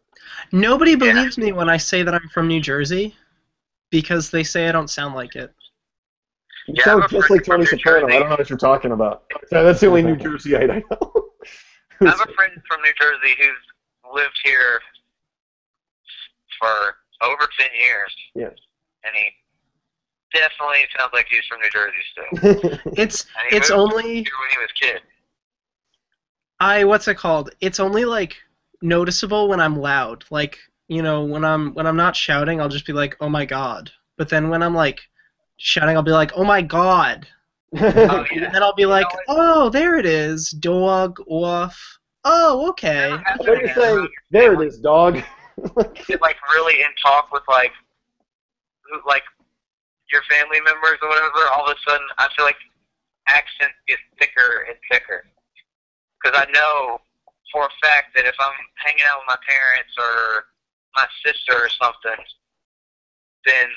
Nobody believes me when I say that I'm from New Jersey because they say I don't sound like it. You Yeah, sound I'm a just friend like from Tony New Soprano. Jersey. I don't know what you're talking about. That's the only New Jerseyite I know. I have a friend from New Jersey who's lived here for over 10 years. Yes. And he definitely sounds like he's from New Jersey still. It's only Here when he was a kid. what's it called? It's only like noticeable when I'm loud. Like, you know, when I'm not shouting, I'll just be like, "Oh my god." But then when I'm like shouting, I'll be like, "Oh my god." Oh, yeah. And then I'll be like, "Oh, there it is. Dog off. Oh, okay." What are you saying? There it is, dog. Get like really in talk with like your family members or whatever. All of a sudden, I feel like accents get thicker and thicker. Because I know for a fact that if I'm hanging out with my parents or my sister or something, then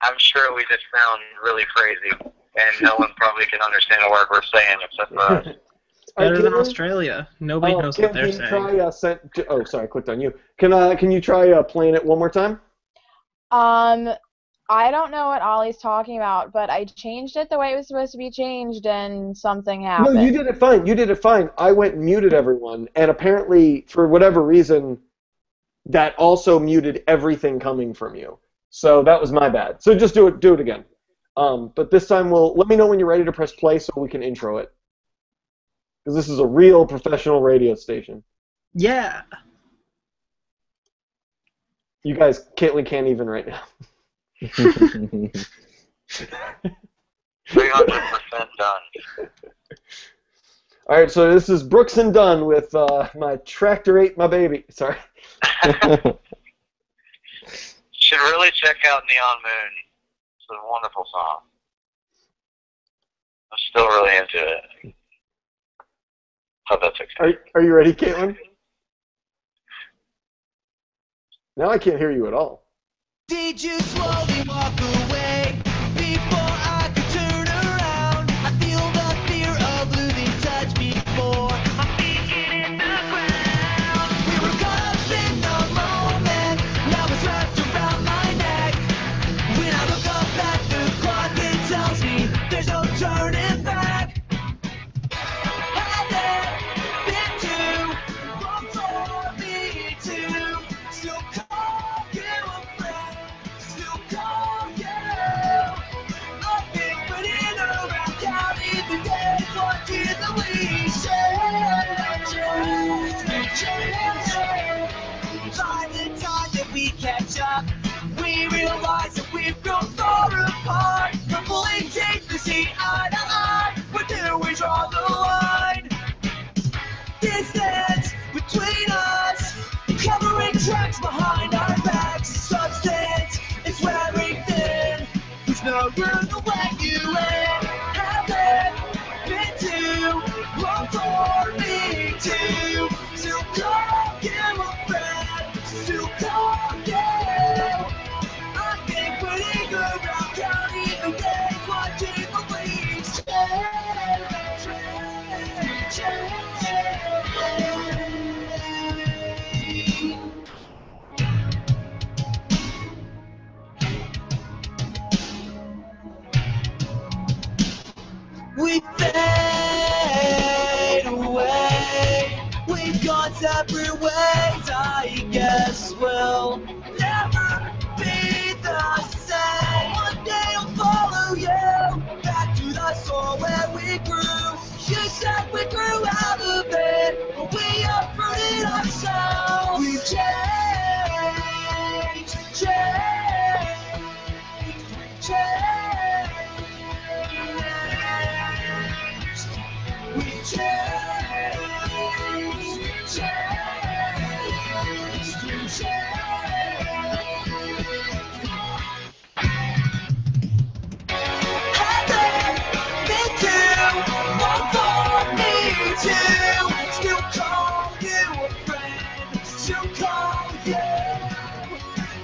I'm sure we just sound really crazy, and no one probably can understand a word we're saying except for us. Better than Australia. Nobody knows what they're saying. Oh, sorry, I clicked on you. Can you try playing it one more time? I don't know what Ollie's talking about, but I changed it the way it was supposed to be changed, and something happened. No, you did it fine. You did it fine. I went and muted everyone, and apparently, for whatever reason, that also muted everything coming from you. So that was my bad. So just do it again. But this time, let me know when you're ready to press play so we can intro it. Because this is a real professional radio station. Yeah. You guys, Caitlin can't even right now. 300% done. All right, so this is Brooks and Dunn with My Tractor Ate My Baby. Sorry. Should really check out Neon Moon. It's a wonderful song. I'm still really into it. Hope that's okay. Are you ready, Caitlin? Now I can't hear you at all. Did you slowly walk away before I could turn around? I feel the fear of losing touch before I'm sinking in the ground. We were caught up in the moment, now it's wrapped around my neck. When I look up at the clock, it tells me there's no turning back. Had it been too long for me to still call you a friend? Still call you. I've been running around counting the days, watching the leaves change. By the time that we catch up, we realize that we've grown far apart. From pulling teeth to see eye to eye, where do we draw the line? Distance between us, covering tracks behind our backs. Substance will never be the same. One day I'll follow you back to the soil where we grew. You said we grew out of it, but we uprooted ourselves. We've still call you a friend, still call you.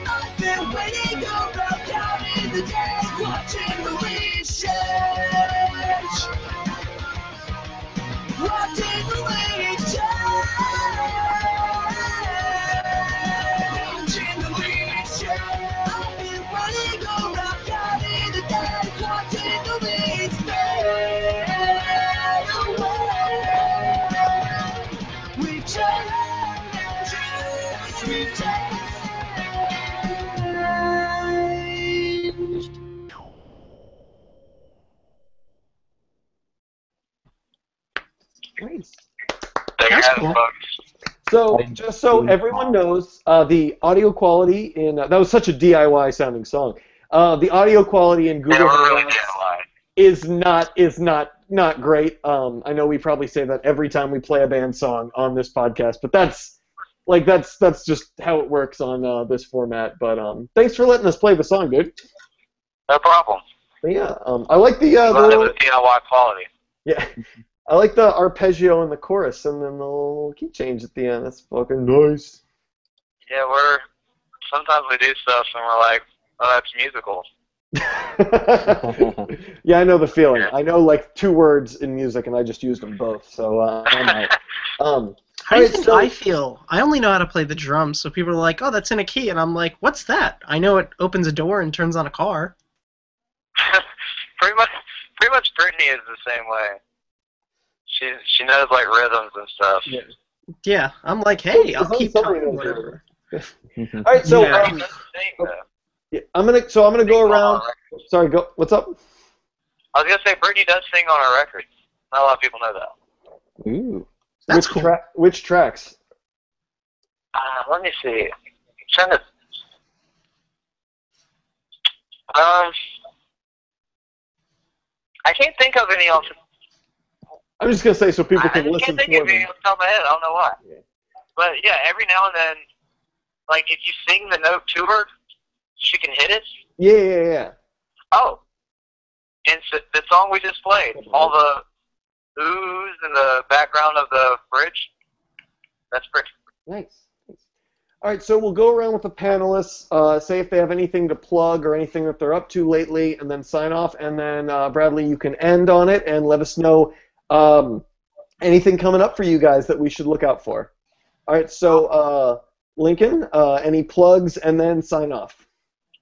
I've been waiting around counting the days, watching the leaves change. Watching the leaves change. Watching the leaves change. I've been running around counting the days, watching the leaves fade away. We've changed. We've changed. Nice. There you That's have cool. it, folks. So, just so everyone knows, the audio quality in that was such a DIY sounding song. The audio quality in Yeah, Google we're really Hangouts DIY. is not great. I know we probably say that every time we play a band song on this podcast, but that's just how it works on this format. But thanks for letting us play the song, dude. No problem. But yeah, I like the Glad it little, was DIY quality. yeah. I like the arpeggio in the chorus and then the little key change at the end. That's fucking nice. Yeah, sometimes we do stuff and we're like, oh, that's musical. Yeah, I know the feeling. I know like 2 words in music, and I just used them both. So I'm out. How do you alright, think so- I feel? I only know how to play the drums, so people are like, "Oh, that's in a key," and I'm like, "What's that?" I know it opens a door and turns on a car. pretty much Brittany is the same way. She knows like rhythms and stuff. Yeah. Yeah, I'm like, "Hey, I'll As long keep as somebody time, knows whatever." All right, so Yeah. He doesn't sing, though. yeah, I'm gonna go Sings around. on a record. Sorry, go. What's up? I was gonna say Brittany does sing on her record. Not a lot of people know that. Ooh. That's which cool. Which tracks? Let me see. I'm trying to. I can't think of any off. I'm just gonna say so people I can just listen can't think for of any them. off the top of my head. I don't know why. Yeah. But yeah, every now and then, like if you sing the note to her, she can hit it. Yeah. Oh, and so the song we just played, all the oohs in the background of the bridge. That's pretty. Nice. All right, so we'll go around with the panelists, say if they have anything to plug or anything that they're up to lately, and then sign off. And then, Bradley, you can end on it and let us know anything coming up for you guys that we should look out for. All right, so Lincoln, any plugs, and then sign off.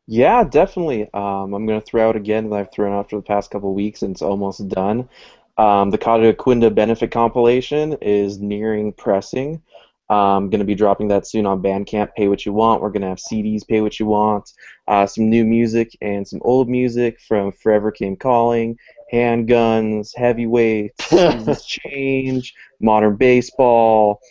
Yeah, definitely. I'm going to throw out again that I've thrown out for the past couple of weeks, and it's almost done. The Kata Quinda benefit compilation is nearing pressing. I'm going to be dropping that soon on Bandcamp. Pay what you want. We're going to have CDs, pay what you want. Some new music and some old music from Forever Came Calling, Handguns, Heavyweights, Seasons Change, Modern Baseball,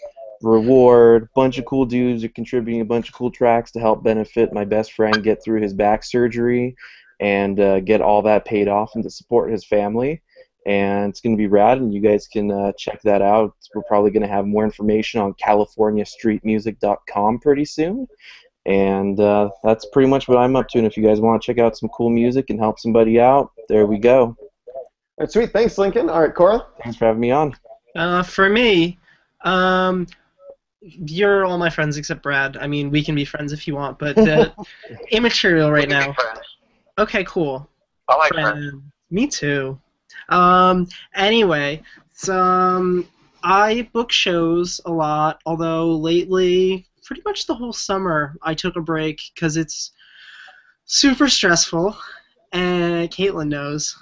Reward. Bunch of cool dudes are contributing a bunch of cool tracks to help benefit my best friend get through his back surgery and get all that paid off and to support his family. And it's going to be rad, and you guys can check that out. We're probably going to have more information on CaliforniaStreetMusic.com pretty soon. And that's pretty much what I'm up to. And if you guys want to check out some cool music and help somebody out, there we go. All right, sweet. Thanks, Lincoln. All right, Cora? Thanks for having me on. For me, you're all my friends except Brad. I mean, we can be friends if you want, but immaterial right We can be now. friends. Okay, cool. I like friends. Me too. Anyway, so I book shows a lot, although lately, pretty much the whole summer, I took a break because it's super stressful, and Caitlin knows.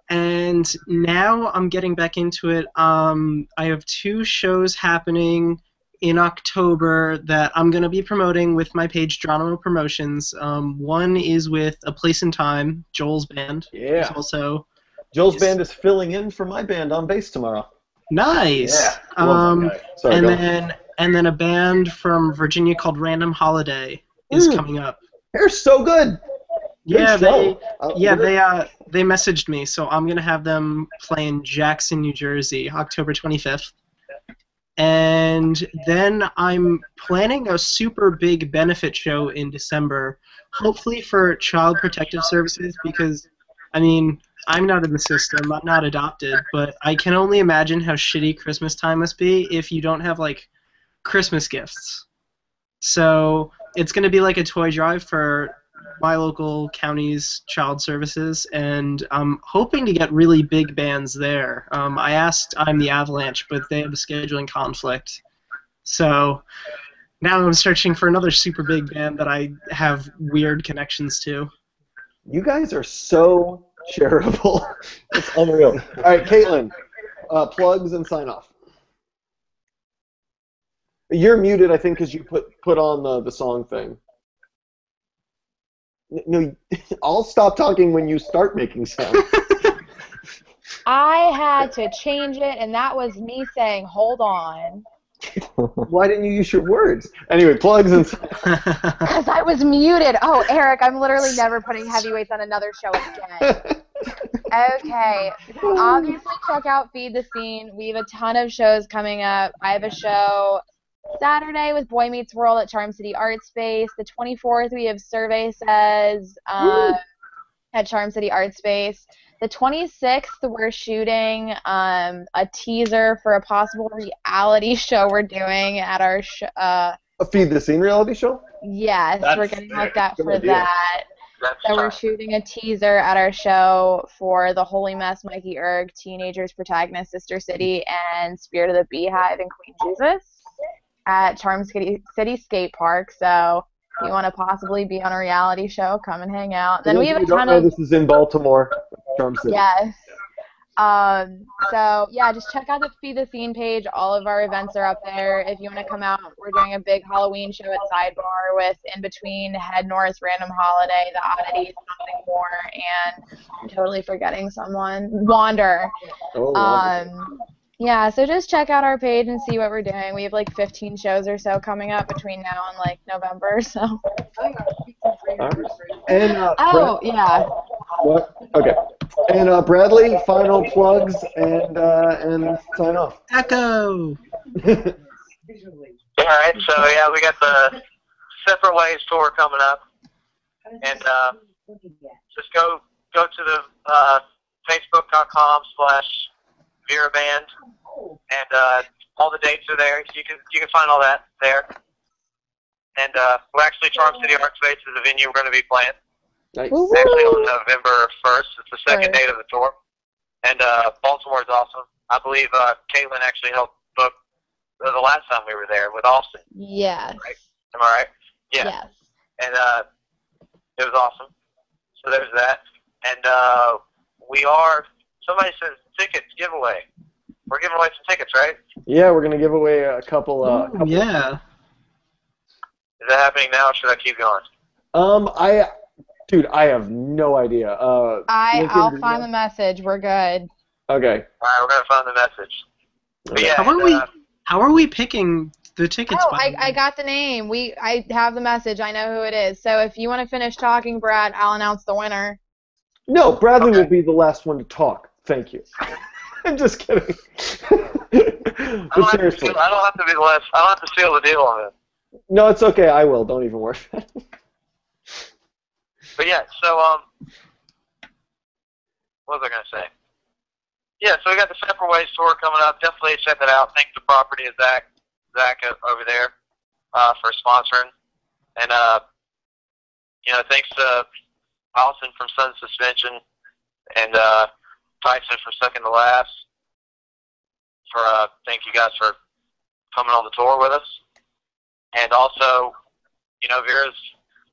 And now I'm getting back into it. I have 2 shows happening in October that I'm going to be promoting with my page, Geronimo Promotions. One is with A Place and Time, Joel's band. Yeah. Who's also Joel's band is filling in for my band on bass tomorrow. nice. Yeah. Love that guy. Sorry, and go. then a band from Virginia called Random Holiday is coming up. They're so good. Yeah, Good they messaged me, so I'm gonna have them play in Jackson, New Jersey, October 25th. And then I'm planning a super big benefit show in December, hopefully for Child Protective Services, because, I mean, I'm not in the system, I'm not adopted, but I can only imagine how shitty Christmas time must be if you don't have, like, Christmas gifts. So it's going to be like a toy drive for my local county's child services, and I'm hoping to get really big bands there. I asked I'm the Avalanche, but they have a scheduling conflict. So now I'm searching for another super big band that I have weird connections to. You guys are so charitable. It's unreal. All right, Caitlin, plugs and sign off. You're muted, I think, because you put on the song thing. No, I'll stop talking when you start making sound. I had to change it, and that was me saying, hold on. Why didn't you use your words? Anyway, plugs and Because I was muted. Oh, Eric, I'm literally never putting heavyweights on another show again. Okay, obviously check out Feed the Scene. We have a ton of shows coming up. I have a show Saturday with Boy Meets World at Charm City Art Space. The 24th we have Survey Says at Charm City Art Space. The 26th we're shooting a teaser for a possible reality show we're doing at our a Feed the Scene reality show? Yes, we're getting looked at for that. That's So we're shooting a teaser at our show for The Holy Mess, Mikey Erg, Teenagers Protagonist, Sister City, and Spirit of the Beehive and Queen Jesus at Charm City Skate Park. So if you want to possibly be on a reality show, come and hang out. Then we have a ton of... This is in Baltimore, Charm City. Yes. So yeah, just check out the Feed the Scene page. All of our events are up there. If you want to come out, we're doing a big Halloween show at Sidebar with In Between, Head North, Random Holiday, The Oddities, Something More, and I'm totally forgetting someone. Wander. Yeah, so just check out our page and see what we're doing. We have like 15 shows or so coming up between now and like November. So. And yeah. What? Okay. And Bradley, final plugs and sign off. Echo! Alright, so yeah, we got the Separate Ways tour coming up. And just go to the facebook.com/VeeraBand, and all the dates are there. You can find all that there. And we're actually Charm City Art Space is the venue we're going to be playing. Nice. Actually on November 1st. It's the second date of the tour. And Baltimore is awesome. I believe Caitlin actually helped book the last time we were there with Austin. Yes. Right? Am I right? Yeah. Yes. And it was awesome. So there's that. And we are, somebody says tickets giveaway. We're giving away some tickets, right? Yeah, we're going to give away a couple. Yeah. Is that happening now, or should I keep going? Dude, I have no idea. I'll find the message. We're good. Okay. All right, we're gonna find the message. But yeah, How are we picking the tickets? Oh, I got the name. I have the message. I know who it is. So if you want to finish talking, Brad, I'll announce the winner. No, Bradley will be the last one to talk. Thank you. I'm just kidding. But seriously. I don't have to be the last. I don't have to seal the deal on it. No, it's okay. I will. Don't even worry. But yeah, so what was I gonna say? Yeah, so we got the Separate Ways tour coming up. Definitely check that out. Thanks to Property of Zach over there for sponsoring, and thanks to Allison from Sun Suspension and Tyson for Second to Last. Thank you guys for coming on the tour with us, and also, Veera's.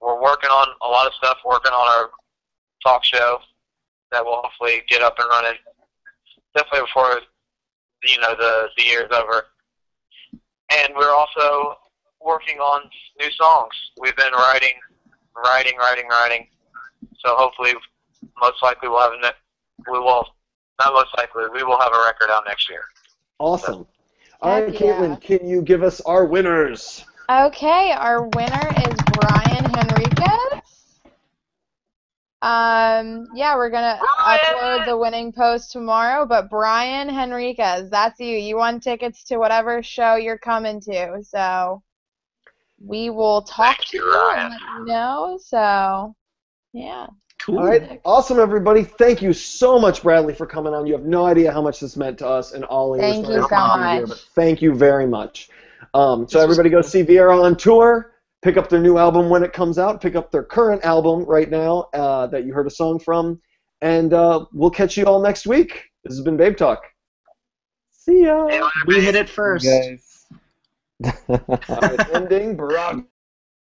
We're working on a lot of stuff, working on our talk show that will hopefully get up and running definitely before, the year's over. and we're also working on new songs. We've been writing. So hopefully, most likely we will have a record out next year. Awesome. All right, Heck yeah. Caitlin, can you give us our winners? Okay, our winner is Brian Henriquez. Yeah, we're gonna upload the winning post tomorrow, but Brian Henriquez, that's you. You won tickets to whatever show you're coming to, so we will talk Thank to you, you Ryan. and let you know, so yeah. Cool. All right, awesome, everybody. Thank you so much, Bradley, for coming on. You have no idea how much this meant to us and Ollie. Thank We're you sorry so to be here, much. but thank you very much. So everybody go see Viera on tour. Pick up their new album when it comes out. Pick up their current album right now that you heard a song from. And we'll catch you all next week. This has been Babetalk. See ya. We hit it first. Guys. All right, ending. Barack.